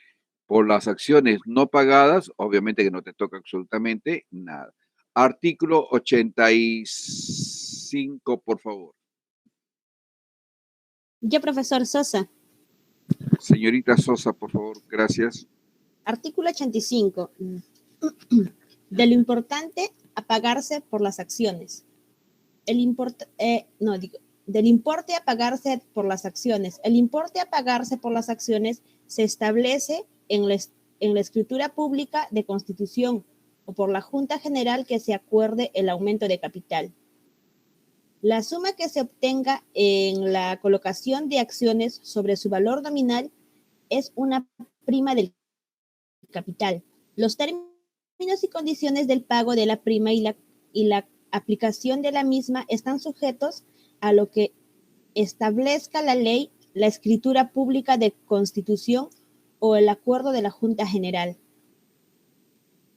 Por las acciones no pagadas, obviamente que no te toca absolutamente nada. Artículo 85, por favor. Yo, profesor Sosa. Señorita Sosa, por favor, gracias. Artículo 85. De lo importante a pagarse por las acciones. Del importe a pagarse por las acciones. El importe a pagarse por las acciones se establece en la escritura pública de constitución o por la Junta General que se acuerde el aumento de capital. La suma que se obtenga en la colocación de acciones sobre su valor nominal es una prima del capital. Los términos y condiciones del pago de la prima y la aplicación de la misma están sujetos a lo que establezca la ley, la escritura pública de constitución o el acuerdo de la Junta General.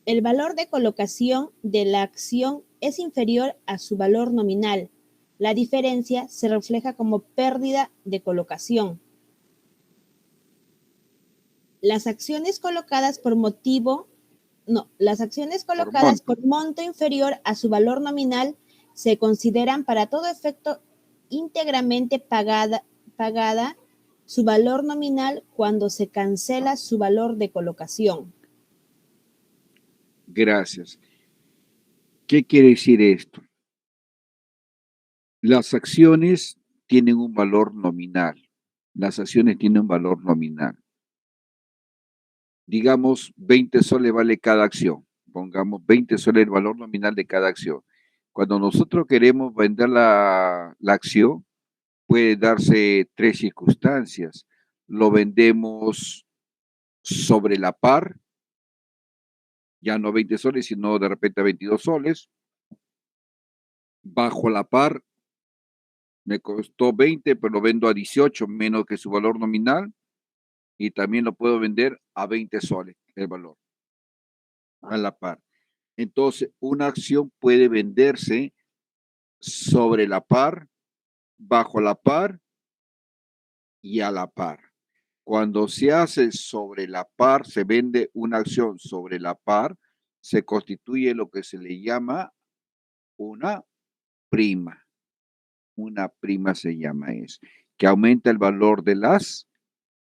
El valor de colocación de la acción es inferior a su valor nominal. La diferencia se refleja como pérdida de colocación. Las acciones colocadas por monto inferior a su valor nominal se consideran para todo efecto íntegramente pagada su valor nominal cuando se cancela su valor de colocación. Gracias. ¿Qué quiere decir esto? Las acciones tienen un valor nominal. Las acciones tienen un valor nominal. Digamos, 20 soles vale cada acción. Pongamos 20 soles el valor nominal de cada acción. Cuando nosotros queremos vender la acción, puede darse tres circunstancias. Lo vendemos sobre la par, ya no 20 soles, sino de repente 22 soles. Bajo la par, me costó 20, pero lo vendo a 18, menos que su valor nominal. Y también lo puedo vender a 20 soles, el valor, a la par. Entonces, una acción puede venderse sobre la par, bajo la par y a la par. Cuando se hace sobre la par, se vende una acción sobre la par, se constituye lo que se le llama una prima. Una prima se llama eso, que aumenta el valor de las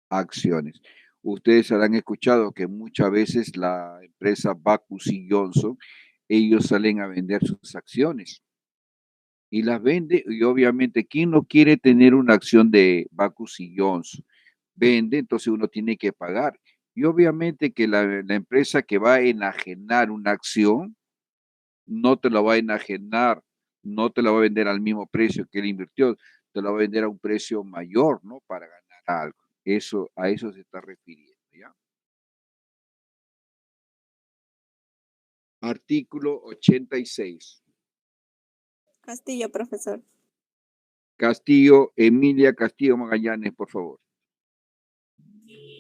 acciones. Ustedes habrán escuchado que muchas veces la empresa Bacus y Johnson, ellos salen a vender sus acciones y las vende, y obviamente, ¿quién no quiere tener una acción de Bacus y Johnson? Vende, entonces uno tiene que pagar. Y obviamente que la empresa que va a enajenar una acción, no te la va a enajenar, no te la va a vender al mismo precio que él invirtió, te la va a vender a un precio mayor, ¿no? Para ganar algo. Eso, a eso se está refiriendo, ¿ya? Artículo 86. Castillo, profesor. Castillo, Emilia Castillo Magallanes, por favor.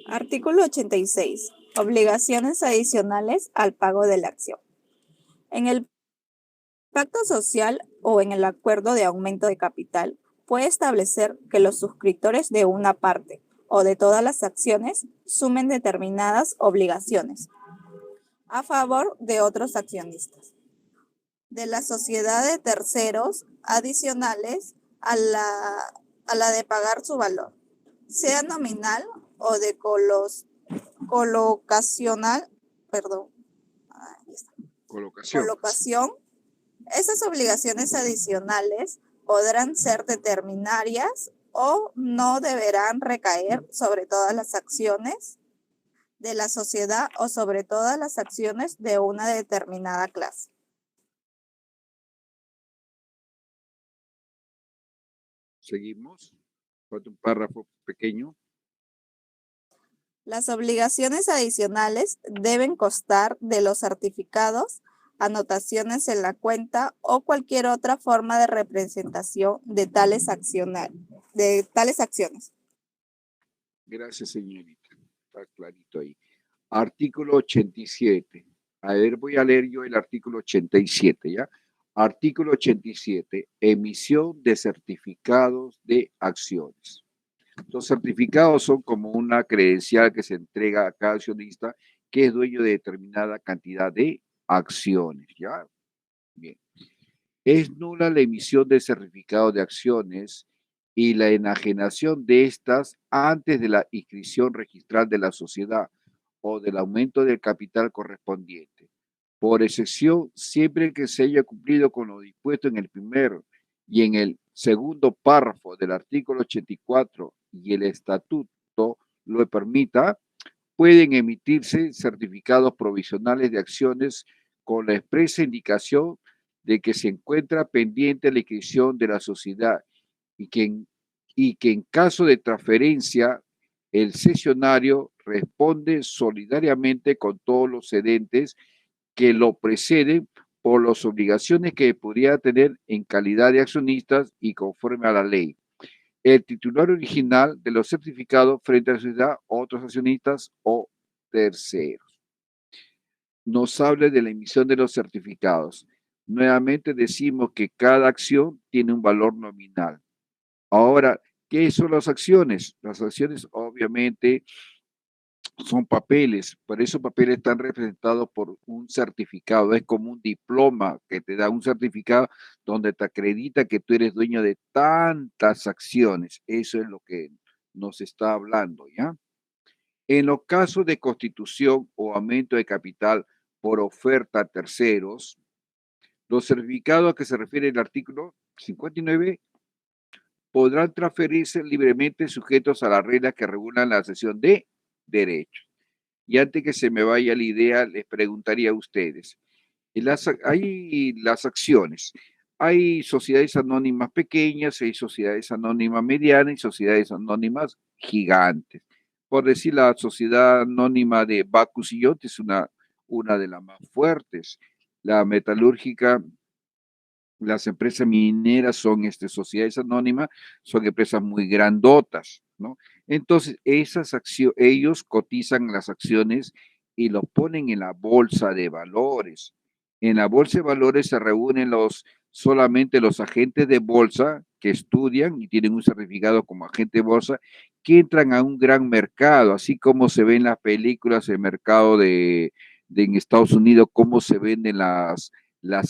Artículo 86. Obligaciones adicionales al pago de la acción. En el pacto social o en el acuerdo de aumento de capital puede establecer que los suscriptores de una parte o de todas las acciones sumen determinadas obligaciones a favor de otros accionistas de la sociedad de terceros adicionales a la de pagar su valor, sea nominal o de colocacional, colocación. Esas obligaciones adicionales podrán ser determinarias o no deberán recaer sobre todas las acciones de la sociedad o sobre todas las acciones de una determinada clase. Seguimos. Falta un párrafo pequeño. Las obligaciones adicionales deben constar de los certificados, anotaciones en la cuenta o cualquier otra forma de representación de tales acciones. Gracias, señorita. Está clarito ahí. Artículo 87. A ver, voy a leer yo el artículo 87, ¿ya? Artículo 87. Emisión de certificados de acciones. Los certificados son como una credencial que se entrega a cada accionista que es dueño de determinada cantidad de acciones, ¿ya? Bien. Es nula la emisión de certificados de acciones y la enajenación de estas antes de la inscripción registral de la sociedad o del aumento del capital correspondiente. Por excepción, siempre que se haya cumplido con lo dispuesto en el primero y en el segundo párrafo del artículo 84 y el estatuto lo permita, pueden emitirse certificados provisionales de acciones con la expresa indicación de que se encuentra pendiente la inscripción de la sociedad y que en caso de transferencia el cesionario responde solidariamente con todos los cedentes que lo preceden por las obligaciones que podría tener en calidad de accionistas y conforme a la ley. El titular original de los certificados frente a la sociedad, otros accionistas o terceros. Nos habla de la emisión de los certificados. Nuevamente decimos que cada acción tiene un valor nominal. Ahora, ¿qué son las acciones? Las acciones obviamente son papeles, por esos papeles están representados por un certificado, es como un diploma que te da un certificado donde te acredita que tú eres dueño de tantas acciones. Eso es lo que nos está hablando, ¿ya? En los casos de constitución o aumento de capital por oferta a terceros, los certificados a que se refiere el artículo 59 podrán transferirse libremente sujetos a las reglas que regulan la cesión de derechos. Y antes que se me vaya la idea, les preguntaría a ustedes, hay las acciones, hay sociedades anónimas pequeñas, hay sociedades anónimas medianas y sociedades anónimas gigantes. Por decir, la sociedad anónima de Bacus y Johnson es una de las más fuertes. La metalúrgica, las empresas mineras son sociedades anónimas, son empresas muy grandotas, ¿no? Entonces, ellos cotizan las acciones y los ponen en la bolsa de valores. En la bolsa de valores se reúnen solamente los agentes de bolsa que estudian y tienen un certificado como agente de bolsa, que entran a un gran mercado, así como se ven en las películas, el mercado en Estados Unidos, cómo se venden las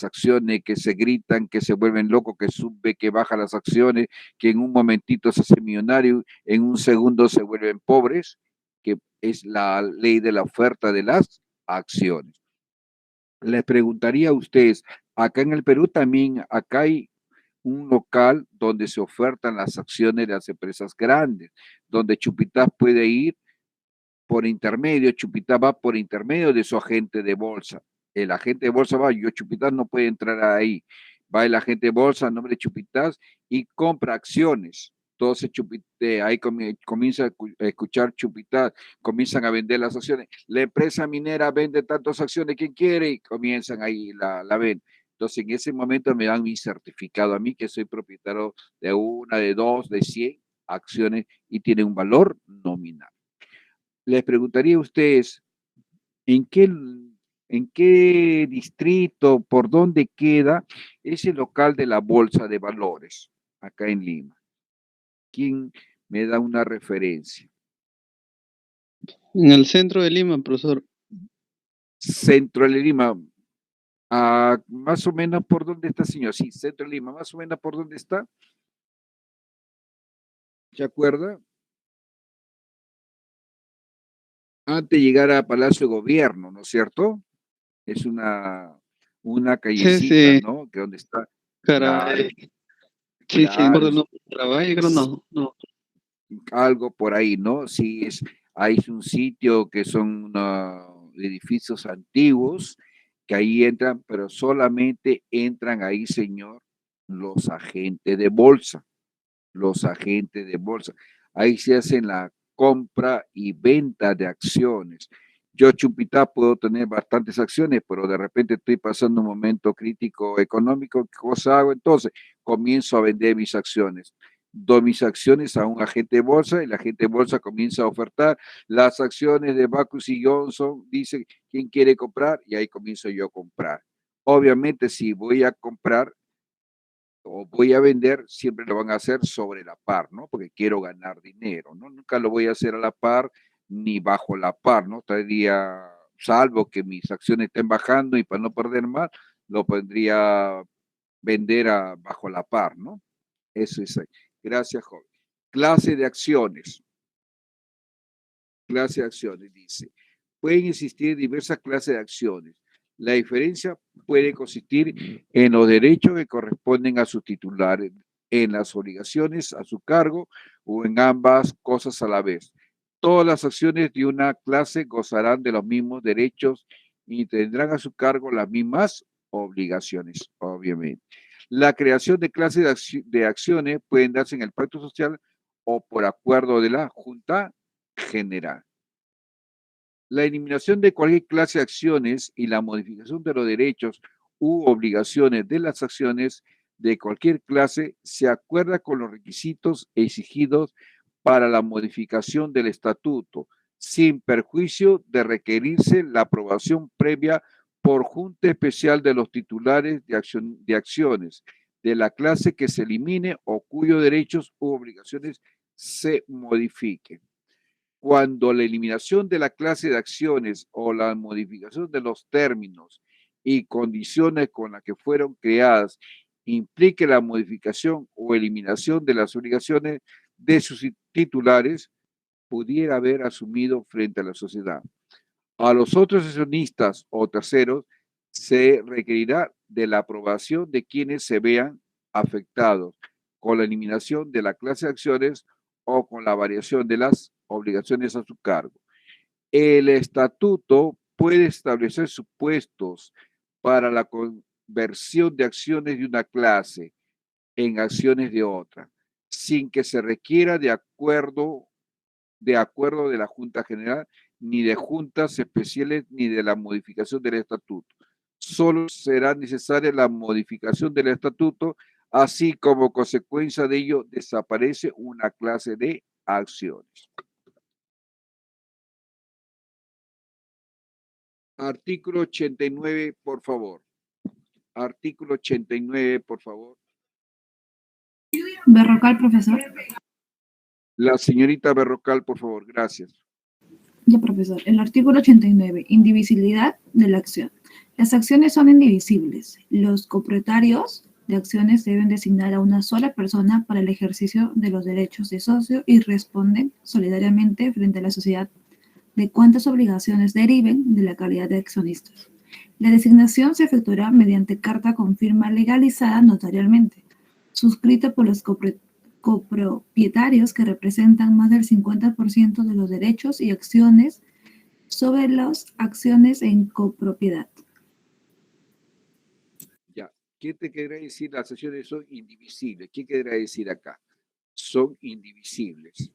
acciones, que se gritan, que se vuelven locos, que sube, que baja las acciones, que en un momentito se hace millonario, en un segundo se vuelven pobres. que es la ley de la oferta de las acciones. Les preguntaría a ustedes, acá en el Perú también, acá hay un local donde se ofertan las acciones de las empresas grandes, donde Chupitas puede ir por intermedio, Chupitas va por intermedio de su agente de bolsa. El agente de bolsa va, yo Chupitas no puede entrar ahí. Va el agente de bolsa a nombre de Chupitas y compra acciones. Entonces ahí comienza a escuchar Chupitas, comienzan a vender las acciones. La empresa minera vende tantas acciones, ¿quién quiere? Y comienzan ahí, la ven. Entonces en ese momento me dan mi certificado a mí, que soy propietario de una, de dos, de 100 acciones y tiene un valor nominal. Les preguntaría a ustedes, ¿en qué distrito, por dónde queda ese local de la Bolsa de Valores acá en Lima? ¿Quién me da una referencia? En el centro de Lima, profesor. Centro de Lima. Más o menos por dónde está, señor. Sí, centro de Lima, más o menos por dónde está. ¿Se acuerda? Antes de llegar a Palacio de Gobierno, ¿no es cierto? Es una callecita, Sí. ¿no? Que donde está. Caray. Sí, Claro, no, trabajo, creo no. Algo por ahí, ¿no? Sí, hay un sitio que son edificios antiguos que ahí entran, pero solamente entran ahí, señor, los agentes de bolsa. Los agentes de bolsa. Ahí se hacen la compra y venta de acciones. Yo, Chupitas, puedo tener bastantes acciones, pero de repente estoy pasando un momento crítico económico. ¿Qué cosa hago? Entonces, comienzo a vender mis acciones. Doy mis acciones a un agente de bolsa y el agente de bolsa comienza a ofertar las acciones de Bacchus y Johnson. Dice, ¿quién quiere comprar? Y ahí comienzo yo a comprar. Obviamente, si voy a comprar o voy a vender, siempre lo van a hacer sobre la par, ¿no? Porque quiero ganar dinero, ¿no? Nunca lo voy a hacer a la par ni bajo la par, ¿no? Estaría, salvo que mis acciones estén bajando y para no perder más, lo podría vender bajo la par, ¿no? Eso es ahí. Gracias, joven. Clase de acciones. Clase de acciones, dice. Pueden existir diversas clases de acciones. La diferencia puede consistir en los derechos que corresponden a sus titulares, en las obligaciones a su cargo o en ambas cosas a la vez. Todas las acciones de una clase gozarán de los mismos derechos y tendrán a su cargo las mismas obligaciones, obviamente. La creación de clases de acciones pueden darse en el pacto social o por acuerdo de la Junta General. La eliminación de cualquier clase de acciones y la modificación de los derechos u obligaciones de las acciones de cualquier clase se acuerda con los requisitos exigidos para la modificación del estatuto, sin perjuicio de requerirse la aprobación previa por Junta Especial de los titulares de acciones de la clase que se elimine o cuyos derechos u obligaciones se modifiquen. Cuando la eliminación de la clase de acciones o la modificación de los términos y condiciones con las que fueron creadas implique la modificación o eliminación de las obligaciones de sus titulares, pudiera haber asumido frente a la sociedad. A los otros accionistas o terceros se requerirá de la aprobación de quienes se vean afectados con la eliminación de la clase de acciones o con la variación de las obligaciones a su cargo. El estatuto puede establecer supuestos para la conversión de acciones de una clase en acciones de otra, sin que se requiera de acuerdo de la Junta General, ni de juntas especiales, ni de la modificación del estatuto. Solo será necesaria la modificación del estatuto, así como consecuencia de ello desaparece una clase de acciones. Artículo 89, por favor. Artículo 89, por favor. Berrocal, profesor. La señorita Berrocal, por favor, gracias. Ya, profesor. El artículo 89, indivisibilidad de la acción. Las acciones son indivisibles. Los copropietarios de acciones deben designar a una sola persona para el ejercicio de los derechos de socio y responden solidariamente frente a la sociedad de cuántas obligaciones deriven de la calidad de accionistas. La designación se efectuará mediante carta con firma legalizada notarialmente, suscrita por los copropietarios que representan más del 50% de los derechos y acciones sobre las acciones en copropiedad. Ya. ¿Qué te querrá decir? Las acciones son indivisibles. ¿Qué querrá decir acá? Son indivisibles,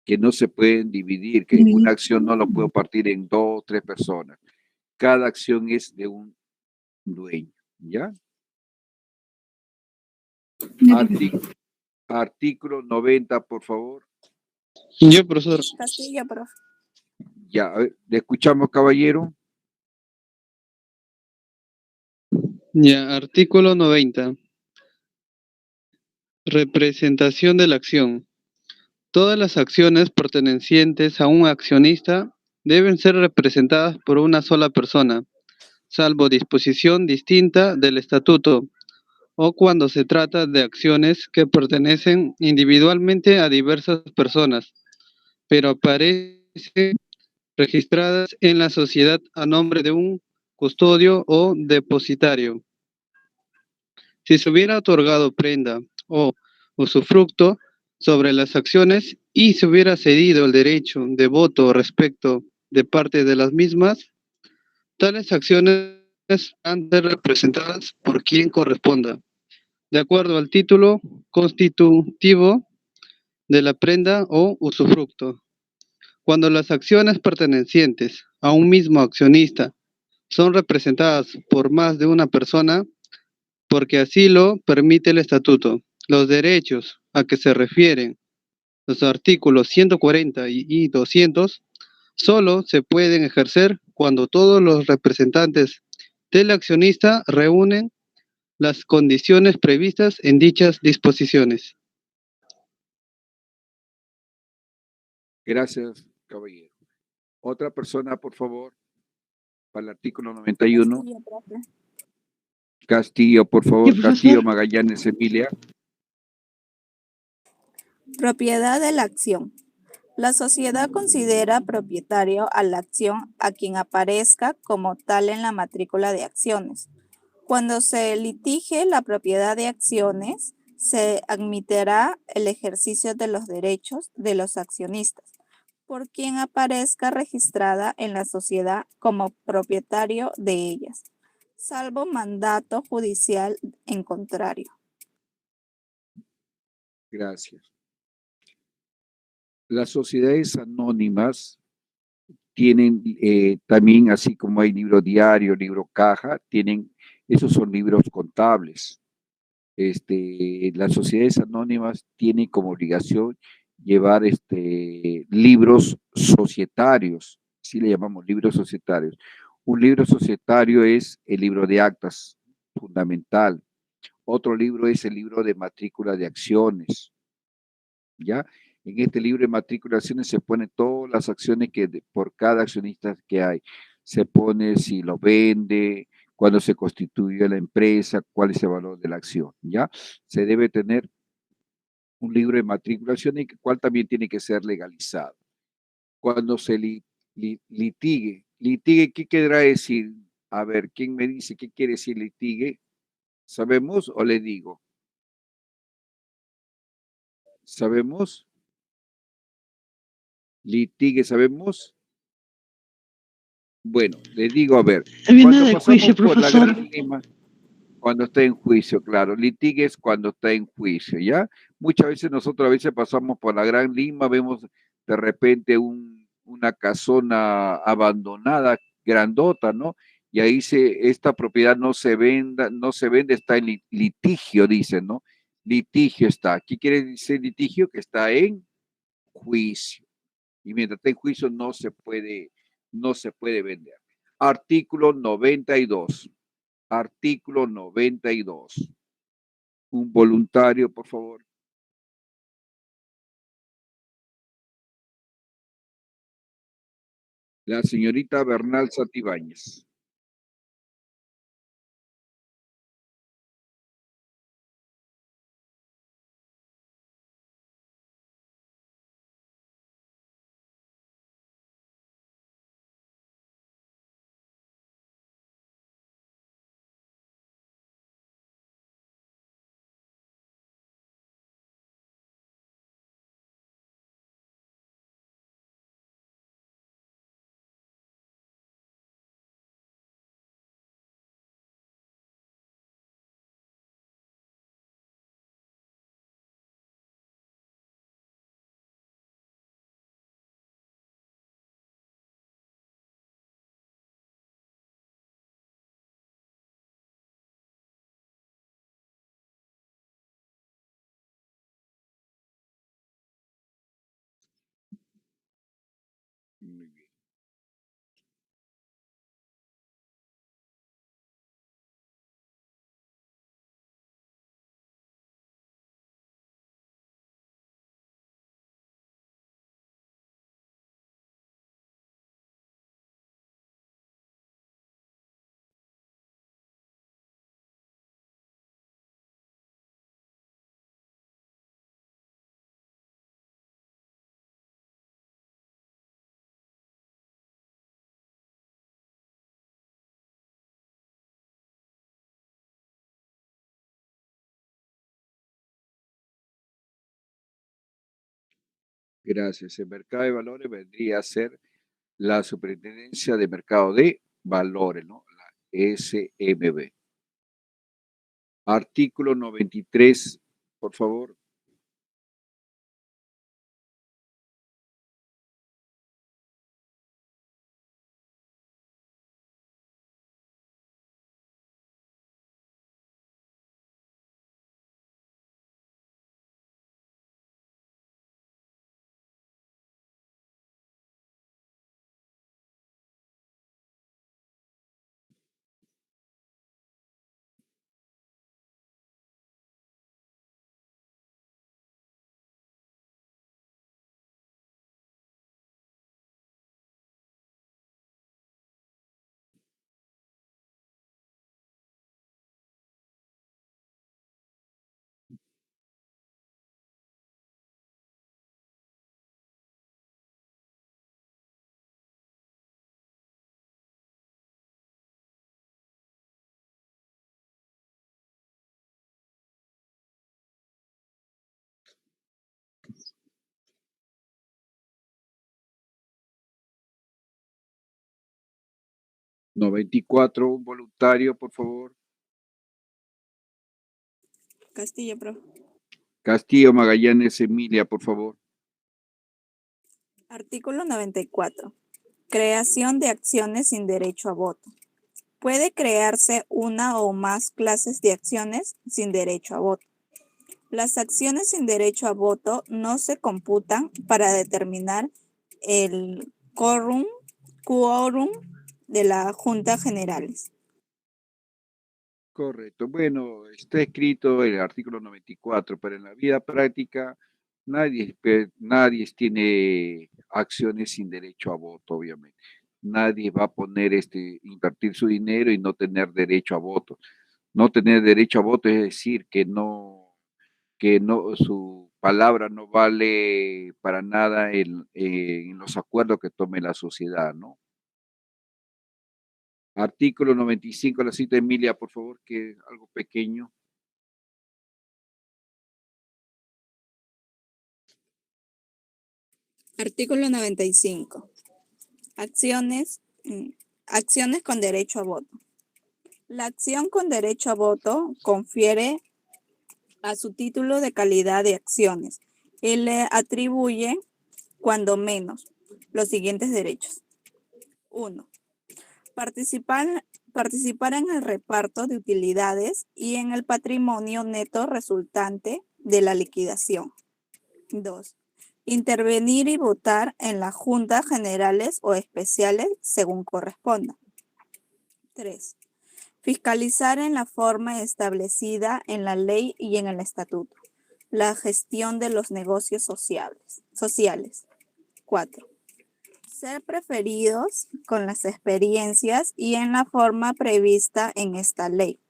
que no se pueden dividir, que una acción no lo puedo partir en 2 o 3 personas. Cada acción es de un dueño, ¿ya? Artículo 90, por favor. Yo, profesor. Castillo, profe. Ya, a ver, le escuchamos, caballero. Ya, artículo 90. Representación de la acción. Todas las acciones pertenecientes a un accionista deben ser representadas por una sola persona, salvo disposición distinta del estatuto, o cuando se trata de acciones que pertenecen individualmente a diversas personas, pero aparecen registradas en la sociedad a nombre de un custodio o depositario. Si se hubiera otorgado prenda o usufructo sobre las acciones y se hubiera cedido el derecho de voto respecto de parte de las mismas, tales acciones han de ser representadas por quien corresponda, de acuerdo al título constitutivo de la prenda o usufructo. Cuando las acciones pertenecientes a un mismo accionista son representadas por más de una persona, porque así lo permite el estatuto, los derechos a que se refieren los artículos 140 y 200 solo se pueden ejercer cuando todos los representantes del accionista reúnen las condiciones previstas en dichas disposiciones. Gracias, caballero. Otra persona, por favor, para el artículo 91. Castillo, profe. Castillo, por favor. Sí, Castillo, profesor. Magallanes, Emilia. Propiedad de la acción. La sociedad considera propietario a la acción a quien aparezca como tal en la matrícula de acciones. Cuando se litigue la propiedad de acciones, se admitirá el ejercicio de los derechos de los accionistas por quien aparezca registrada en la sociedad como propietario de ellas, salvo mandato judicial en contrario. Gracias. Las sociedades anónimas tienen también, así como hay libro diario, libro caja, esos son libros contables. Las sociedades anónimas tienen como obligación llevar libros societarios, así le llamamos libros societarios. Un libro societario es el libro de actas, fundamental. Otro libro es el libro de matrícula de acciones, ¿ya? En este libro de matrícula de acciones se ponen todas las acciones por cada accionista que hay. Se pone si lo vende, cuándo se constituye la empresa, cuál es el valor de la acción, ¿ya? Se debe tener un libro de matriculación y cual también tiene que ser legalizado. Cuando se litigue, ¿qué querrá decir? A ver, ¿quién me dice qué quiere decir litigue? ¿Sabemos o le digo? ¿Sabemos? Litigue, ¿sabemos? Bueno, le digo, a ver, Viene cuando de pasamos juicio, por la profesor. Gran Lima, cuando está en juicio, claro, litigue es cuando está en juicio, ¿ya? Muchas veces nosotros a veces pasamos por la Gran Lima, vemos de repente una casona abandonada, grandota, ¿no? Y ahí esta propiedad no se vende, está en litigio, dicen, ¿no? Litigio está. ¿Qué quiere decir litigio? Que está en juicio. Y mientras está en juicio no se puede vender. Artículo 92. Artículo 92. Un voluntario, por favor. La señorita Bernal Santibáñez. Gracias. El mercado de valores vendría a ser la Superintendencia de Mercado de Valores, ¿no? La SMB. Artículo 93, por favor. ¿94, un voluntario, por favor? Castillo, profe. Castillo Magallanes Emilia, por favor. Artículo 94. Creación de acciones sin derecho a voto. Puede crearse una o más clases de acciones sin derecho a voto. Las acciones sin derecho a voto no se computan para determinar el quórum de la Junta Generales. Correcto. Bueno, está escrito el artículo 94, pero en la vida práctica nadie tiene acciones sin derecho a voto, obviamente. Nadie va a poner invertir su dinero y no tener derecho a voto. No tener derecho a voto es decir que su palabra no vale para nada en los acuerdos que tome la sociedad, ¿no? Artículo 95, la cita Emilia, por favor, que es algo pequeño. Artículo 95. Acciones con derecho a voto. La acción con derecho a voto confiere a su título de calidad de acciones y le atribuye, cuando menos, los siguientes derechos. 1. Participar en el reparto de utilidades y en el patrimonio neto resultante de la liquidación. 2. Intervenir y votar en las juntas generales o especiales según corresponda. 3. Fiscalizar en la forma establecida en la ley y en el estatuto la gestión de los negocios sociales. 4. Ser preferidos con las experiencias y en la forma prevista en esta ley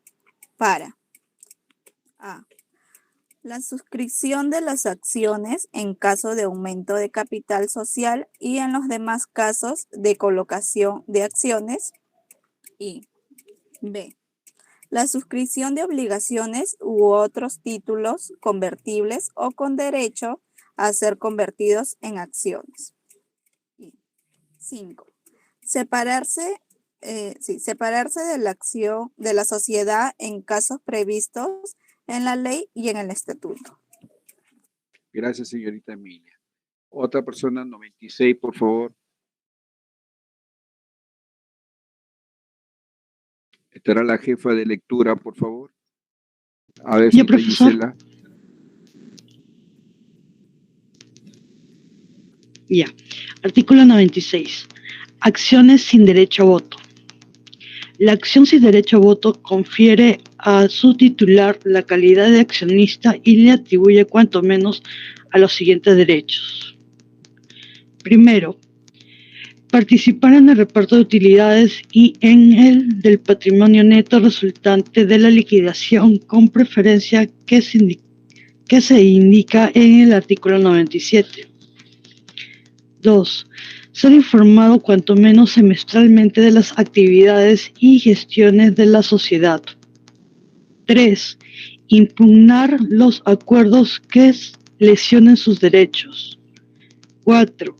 para a. La suscripción de las acciones en caso de aumento de capital social y en los demás casos de colocación de acciones. Y b. La suscripción de obligaciones u otros títulos convertibles o con derecho a ser convertidos en acciones. 5. Separarse de la acción de la sociedad en casos previstos en la ley y en el estatuto. Gracias, señorita Emilia. Otra persona, 96, por favor. ¿Estará la jefa de lectura, por favor? A ver, yo, profesor. Gisela. Ya. Artículo 96. Acciones sin derecho a voto. La acción sin derecho a voto confiere a su titular la calidad de accionista y le atribuye cuanto menos a los siguientes derechos. Primero, participar en el reparto de utilidades y en el del patrimonio neto resultante de la liquidación con preferencia que se indica en el artículo 97. 2. Ser informado cuanto menos semestralmente de las actividades y gestiones de la sociedad. 3. Impugnar los acuerdos que lesionen sus derechos. 4.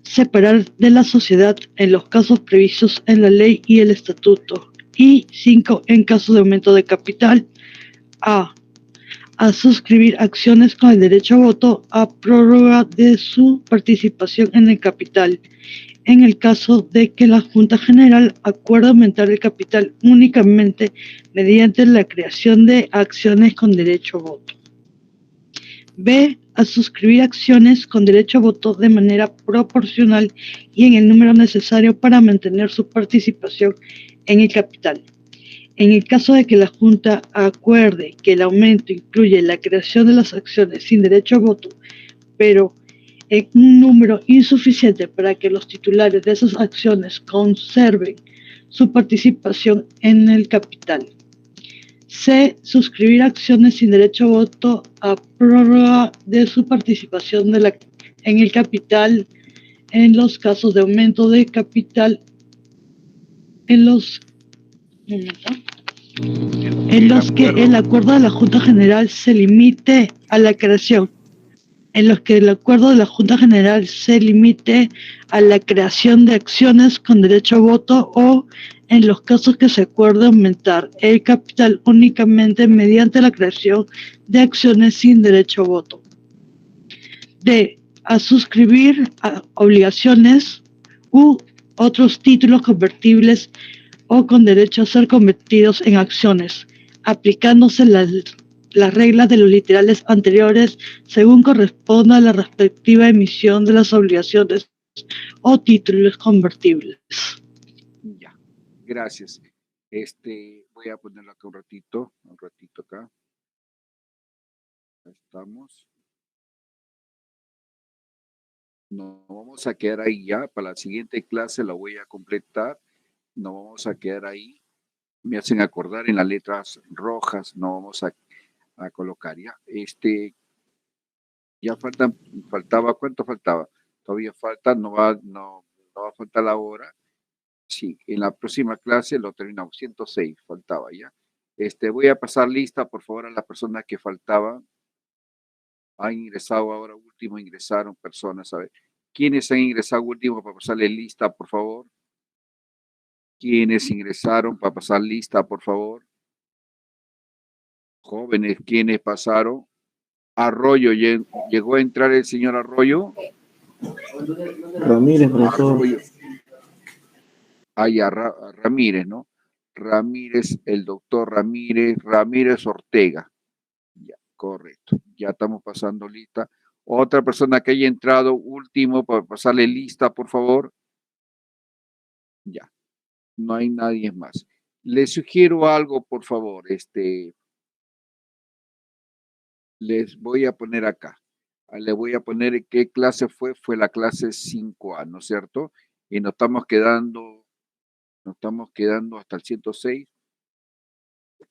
Separar de la sociedad en los casos previstos en la ley y el estatuto. Y 5. En caso de aumento de capital, a suscribir acciones con el derecho a voto a prórroga de su participación en el capital, en el caso de que la Junta General acuerde aumentar el capital únicamente mediante la creación de acciones con derecho a voto. B. A suscribir acciones con derecho a voto de manera proporcional y en el número necesario para mantener su participación en el capital. En el caso de que la Junta acuerde que el aumento incluye la creación de las acciones sin derecho a voto, pero en un número insuficiente para que los titulares de esas acciones conserven su participación en el capital. C. Suscribir acciones sin derecho a voto a prórroga de su participación en el capital en los casos de aumento de capital en los que el acuerdo de la Junta General se limite a la creación. En los que el acuerdo de la Junta General se limite a la creación de acciones con derecho a voto o en los casos que se acuerde aumentar el capital únicamente mediante la creación de acciones sin derecho a voto. D. A suscribir obligaciones u otros títulos convertibles o con derecho a ser convertidos en acciones, aplicándose las reglas de los literales anteriores según corresponda a la respectiva emisión de las obligaciones o títulos convertibles. Ya, gracias. Voy a ponerlo acá un ratito acá. Estamos. Nos vamos a quedar ahí ya. Para la siguiente clase la voy a completar. Nos vamos a quedar ahí. Me hacen acordar en las letras rojas. No vamos a colocar ya. Ya faltaba, ¿cuánto faltaba? Todavía falta, no va a faltar la hora. Sí, en la próxima clase lo terminamos. 106 faltaba ya. Voy a pasar lista, por favor, a las personas que faltaban. Han ingresado ahora último, ingresaron personas, a ver. ¿Quiénes han ingresado último para pasarle lista, por favor? ¿Quiénes ingresaron para pasar lista, por favor? Jóvenes, ¿quiénes pasaron? Arroyo, ¿llegó a entrar el señor Arroyo? Ramírez, profesor. Ramírez, ¿no? Ramírez, el doctor Ramírez Ortega. Ya, correcto. Ya estamos pasando lista. Otra persona que haya entrado último para pasarle lista, por favor. Ya, no hay nadie más. Les sugiero algo, por favor. Les voy a poner acá. Le voy a poner qué clase fue. Fue la clase 5A, ¿no es cierto? Y nos estamos quedando hasta el 106.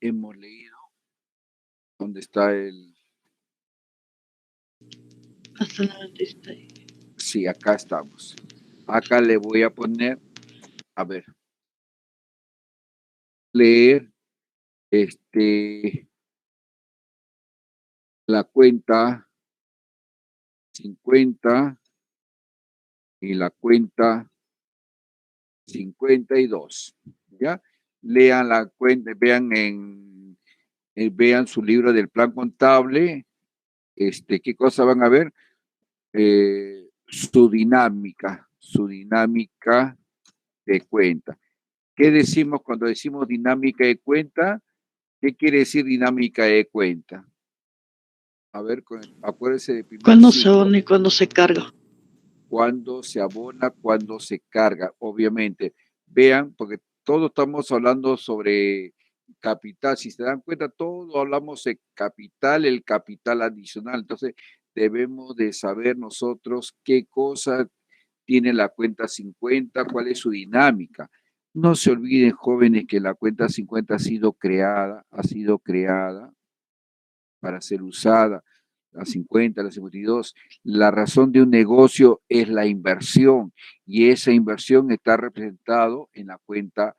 Hemos leído. ¿Dónde está el? Hasta el 96. Sí, acá estamos. Acá le voy a poner, a ver, leer la cuenta 50 y la cuenta 52. ¿Ya? Lean la cuenta, vean su libro del plan contable. ¿Qué cosa van a ver? Su dinámica de cuenta. ¿Qué decimos cuando decimos dinámica de cuenta? ¿Qué quiere decir dinámica de cuenta? A ver, acuérdense de primer ¿Cuándo se abona y cuándo se carga? Cuándo se abona, cuándo se carga, obviamente. Vean, porque todos estamos hablando sobre capital. Si se dan cuenta, todos hablamos de capital, el capital adicional. Entonces, debemos de saber nosotros qué cosa tiene la cuenta 50, cuál es su dinámica. No se olviden, jóvenes, que la cuenta 50 ha sido creada para ser usada. La 50, la 52. La razón de un negocio es la inversión y esa inversión está representado en la cuenta,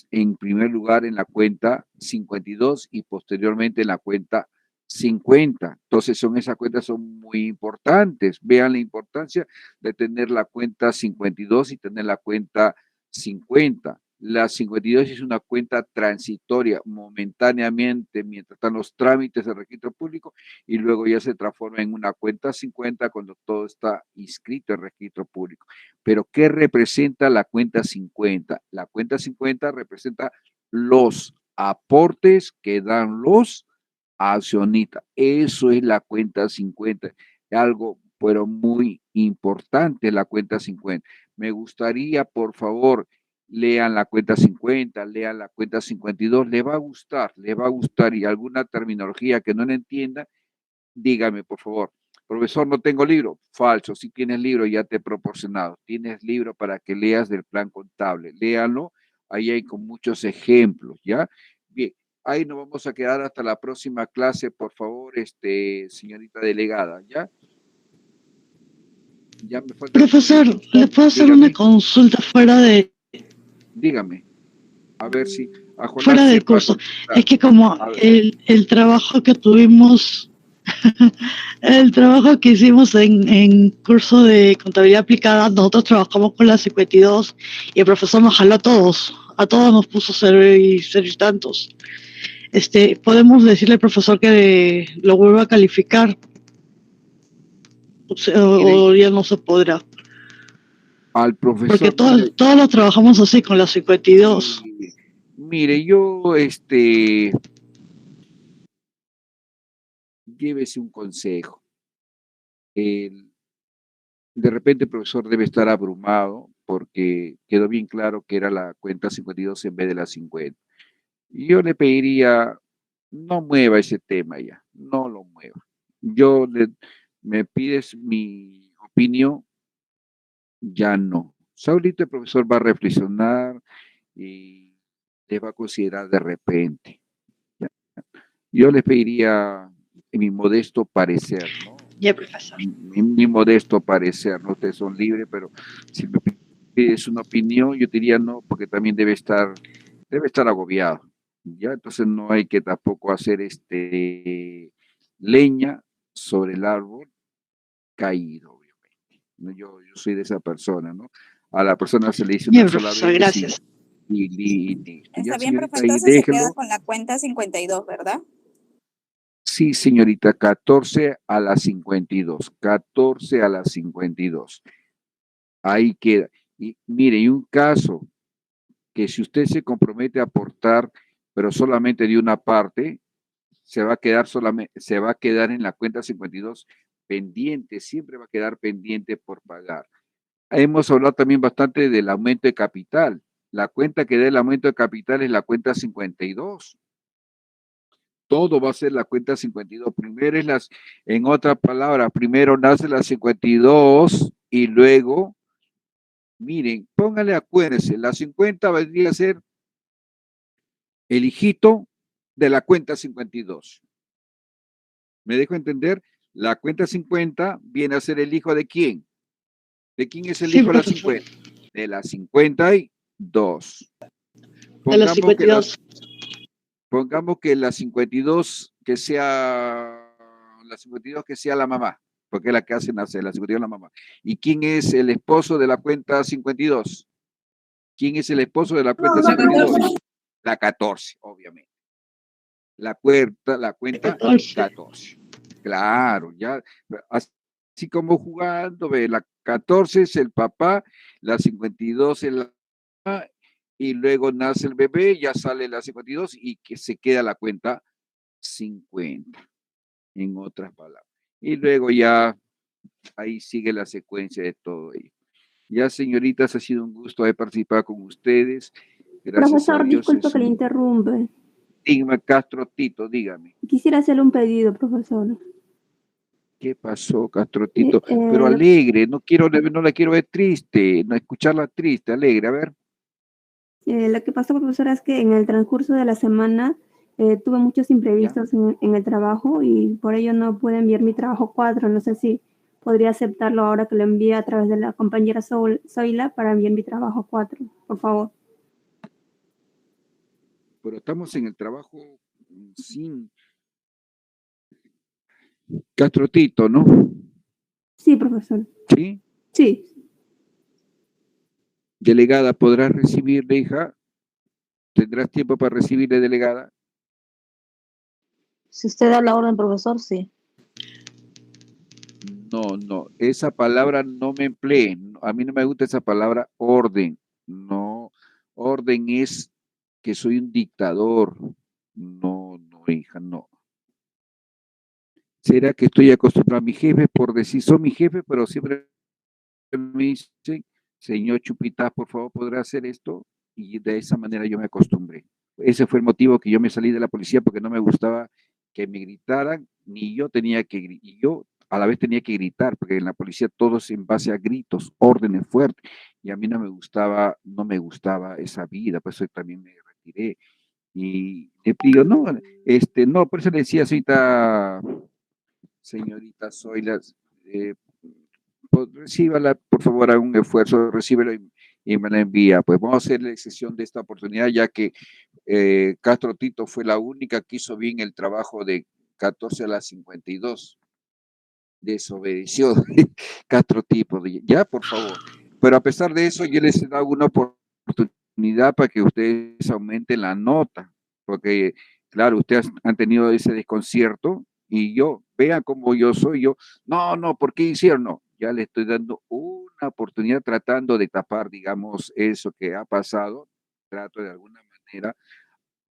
en primer lugar en la cuenta 52 y posteriormente en la cuenta 50. Entonces esas cuentas son muy importantes. Vean la importancia de tener la cuenta 52 y tener la cuenta 50. La 52 es una cuenta transitoria, momentáneamente, mientras están los trámites del registro público, y luego ya se transforma en una cuenta 50 cuando todo está inscrito en registro público. Pero, ¿qué representa la cuenta 50? La cuenta 50 representa los aportes que dan los accionistas. Eso es la cuenta 50. Algo, pero muy importante, la cuenta 50. Me gustaría, por favor, lean la cuenta 50, lean la cuenta 52, les va a gustar, y alguna terminología que no le entienda, dígame, por favor. Profesor, no tengo libro. Falso, si tienes libro ya te he proporcionado. Tienes libro para que leas del plan contable. Léalo, ahí hay con muchos ejemplos, ¿ya? Bien, ahí nos vamos a quedar hasta la próxima clase, por favor, señorita delegada, ¿ya? Ya me falta. Profesor, ¿le puedo hacer dígame. una consulta fuera de Dígame, a ver si a Jonás fuera del sepa curso? contestar. Es que como A ver. el trabajo que tuvimos, el trabajo que hicimos en curso de contabilidad aplicada, nosotros trabajamos con la 52 y el profesor nos jaló a todos nos puso ser tantos. Podemos decirle al profesor que lo vuelva a calificar, o ya no se podrá. Al profesor. Porque todos lo trabajamos así con la 52. Mire, yo, llévese un consejo. De repente el profesor debe estar abrumado porque quedó bien claro que era la cuenta 52 en vez de la 50. Y yo le pediría, no mueva ese tema ya, no lo mueva. Me pides mi opinión, ya no. Ahorita el profesor va a reflexionar y le va a considerar de repente. ¿Ya? Yo les pediría mi modesto parecer, ¿no? Ya, profesor. Mi modesto parecer, ¿no? Ustedes son libres, pero si me pides una opinión, yo diría no, porque también debe estar agobiado. ¿Ya? Entonces no hay que tampoco hacer leña sobre el árbol caído, obviamente. ¿No? Yo soy de esa persona, ¿no? A la persona se le dice una sola vez. Gracias. Está bien, profesor, entonces se queda con la cuenta 52, ¿verdad? Sí, señorita, 14 a la 52. 14 a la 52. Ahí queda. Y mire, hay un caso que si usted se compromete a aportar, pero solamente de una parte, se va a quedar en la cuenta 52 pendiente, siempre va a quedar pendiente por pagar. Hemos hablado también bastante del aumento de capital. La cuenta que da el aumento de capital es la cuenta 52. Todo va a ser la cuenta 52. Primero en otras palabras, primero nace la 52 y luego, miren, acuérdense, la 50 vendría a ser el hijito de la cuenta 52. ¿Me dejo entender? La cuenta 50 viene a ser el hijo de ¿quién? ¿De quién es el hijo de la 50? De la 52. De la 52. Pongamos que la 52 que sea la mamá, porque es la que hace nacer, la 52 es la mamá. ¿Y quién es el esposo de la cuenta 52? ¿Quién es el esposo de la cuenta 52? La 14, obviamente. La cuenta 14. Claro, ya. Así como jugando, ve, la 14 es el papá, la 52 es la mamá, y luego nace el bebé, ya sale la 52 y que se queda la cuenta 50, en otras palabras. Y luego ya ahí sigue la secuencia de todo ello. Ya, señoritas, ha sido un gusto haber participado con ustedes. Gracias, profesor, a Dios. Disculpe que le interrumpe. Dígame, Castro Tito, dígame. Quisiera hacerle un pedido, profesor. ¿Qué pasó, Castro Tito? Pero alegre, no la quiero ver triste, no escucharla triste, alegre, a ver. Lo que pasó, profesora, es que en el transcurso de la semana tuve muchos imprevistos en el trabajo y por ello no pude enviar mi trabajo 4. No sé si podría aceptarlo ahora que lo envíe a través de la compañera Zoila para enviar mi trabajo 4, por favor. Pero estamos en el trabajo sin... Castro Tito, ¿no? Sí, profesor. ¿Sí? Sí. Delegada, ¿podrás recibirle, hija? ¿Tendrás tiempo para recibirle, delegada? Si usted da la orden, profesor, sí. No, esa palabra no me empleen. A mí no me gusta esa palabra orden. No, orden es que soy un dictador. No, hija, no. ¿Será que estoy acostumbrado a mi jefe por decir, son mi jefe, pero siempre me dicen, señor Chupitaz, por favor, ¿podrá hacer esto? Y de esa manera yo me acostumbré. Ese fue el motivo que yo me salí de la policía, porque no me gustaba que me gritaran, ni yo tenía que gritar, y yo a la vez tenía que gritar, porque en la policía todo es en base a gritos, órdenes fuertes, y a mí no me gustaba esa vida, por eso también me retiré. Y le pido, no, por eso le decía, señorita Zoila, recíbala, por favor, haga un esfuerzo, recíbelo y me la envía. Pues vamos a hacer la excepción de esta oportunidad, ya que Castro Tito fue la única que hizo bien el trabajo de 14 a las 52. Desobedeció Castro Tito. Ya, por favor. Pero a pesar de eso, yo les he dado una oportunidad para que ustedes aumenten la nota, porque, claro, ustedes han tenido ese desconcierto y yo, vean cómo yo soy, no, ¿por qué hicieron? No, ya le estoy dando una oportunidad tratando de tapar, digamos, eso que ha pasado, trato de alguna manera.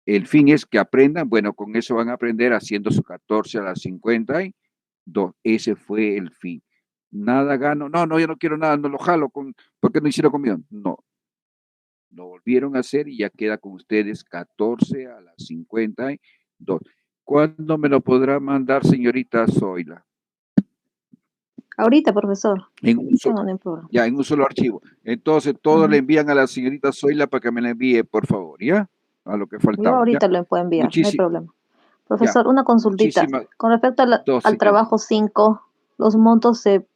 El fin es que aprendan, bueno, con eso van a aprender haciendo su 14 a las 52, ese fue el fin. Nada gano, no, yo no quiero nada, no lo jalo, ¿por qué no hicieron conmigo? No, lo volvieron a hacer y ya queda con ustedes 14 a las 52. ¿Cuándo me lo podrá mandar, señorita Zoila? Ahorita, profesor. En un solo archivo. Entonces, todos le envían a la señorita Zoila para que me la envíe, por favor, ¿ya? A lo que faltaba. Yo ahorita lo puedo enviar, no hay problema. Profesor, ya. Una consultita. Con respecto al trabajo 5, ¿los montos se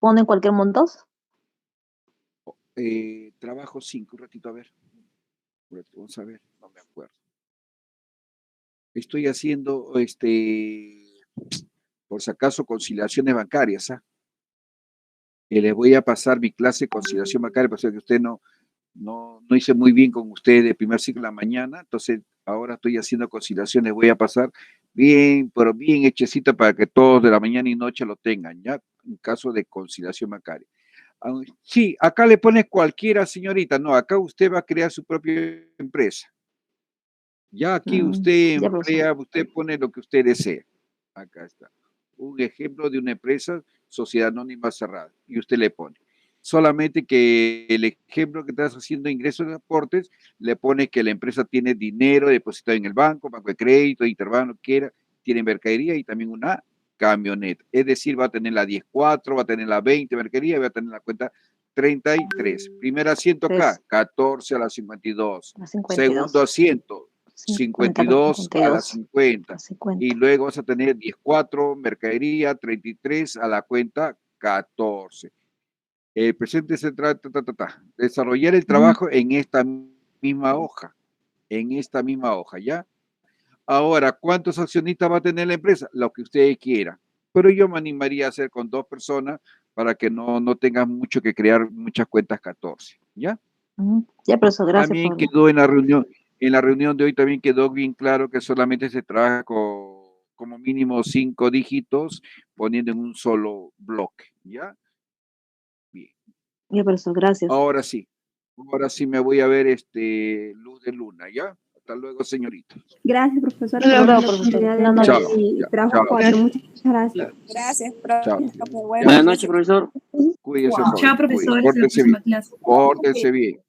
ponen cualquier montos? Trabajo 5, un ratito, a ver. Vamos a ver, no me acuerdo. Estoy haciendo, por si acaso, conciliaciones bancarias, ¿ah? Les voy a pasar mi clase de conciliación bancaria, porque usted no hice muy bien con usted de primer ciclo en la mañana, entonces ahora estoy haciendo conciliaciones, voy a pasar bien, pero bien hechecita para que todos de la mañana y noche lo tengan, ¿ya? En caso de conciliación bancaria. Sí, acá le pone cualquiera, señorita, no, acá usted va a crear su propia empresa. Ya aquí usted emplea, usted pone lo que usted desea. Acá está. Un ejemplo de una empresa, sociedad anónima cerrada, y usted le pone. Solamente que el ejemplo que estás haciendo ingresos de aportes, le pone que la empresa tiene dinero depositado en el banco de crédito, interbanco, quiera, tiene mercadería y también una camioneta. Es decir, va a tener la 10.4, va a tener la 20 mercadería y va a tener la cuenta 33. Primer asiento acá, 14 a las 52. Segundo asiento, 52 a las 50. Y luego vas a tener 10.4, mercadería, 33 a la cuenta 14. El presente se trata, desarrollar el trabajo en esta misma hoja, ¿ya? Ahora, ¿cuántos accionistas va a tener la empresa? Lo que ustedes quieran. Pero yo me animaría a hacer con 2 personas para que no tengan mucho que crear muchas cuentas 14, ¿ya? Ya, profesor, gracias. También quedó en la reunión de hoy también quedó bien claro que solamente se trabaja como mínimo 5 dígitos poniendo en un solo bloque, ¿ya? Bien. Ya, profesor, gracias. Ahora sí me voy a ver luz de luna, ¿ya? Hasta luego, señorita. Gracias, profesor. Chao. Trabajo 4. Muchas gracias. Gracias, profesor. Buenas noches, profesor. Cuídese, Chao, profesor. Pórtense bien. Pórtense bien.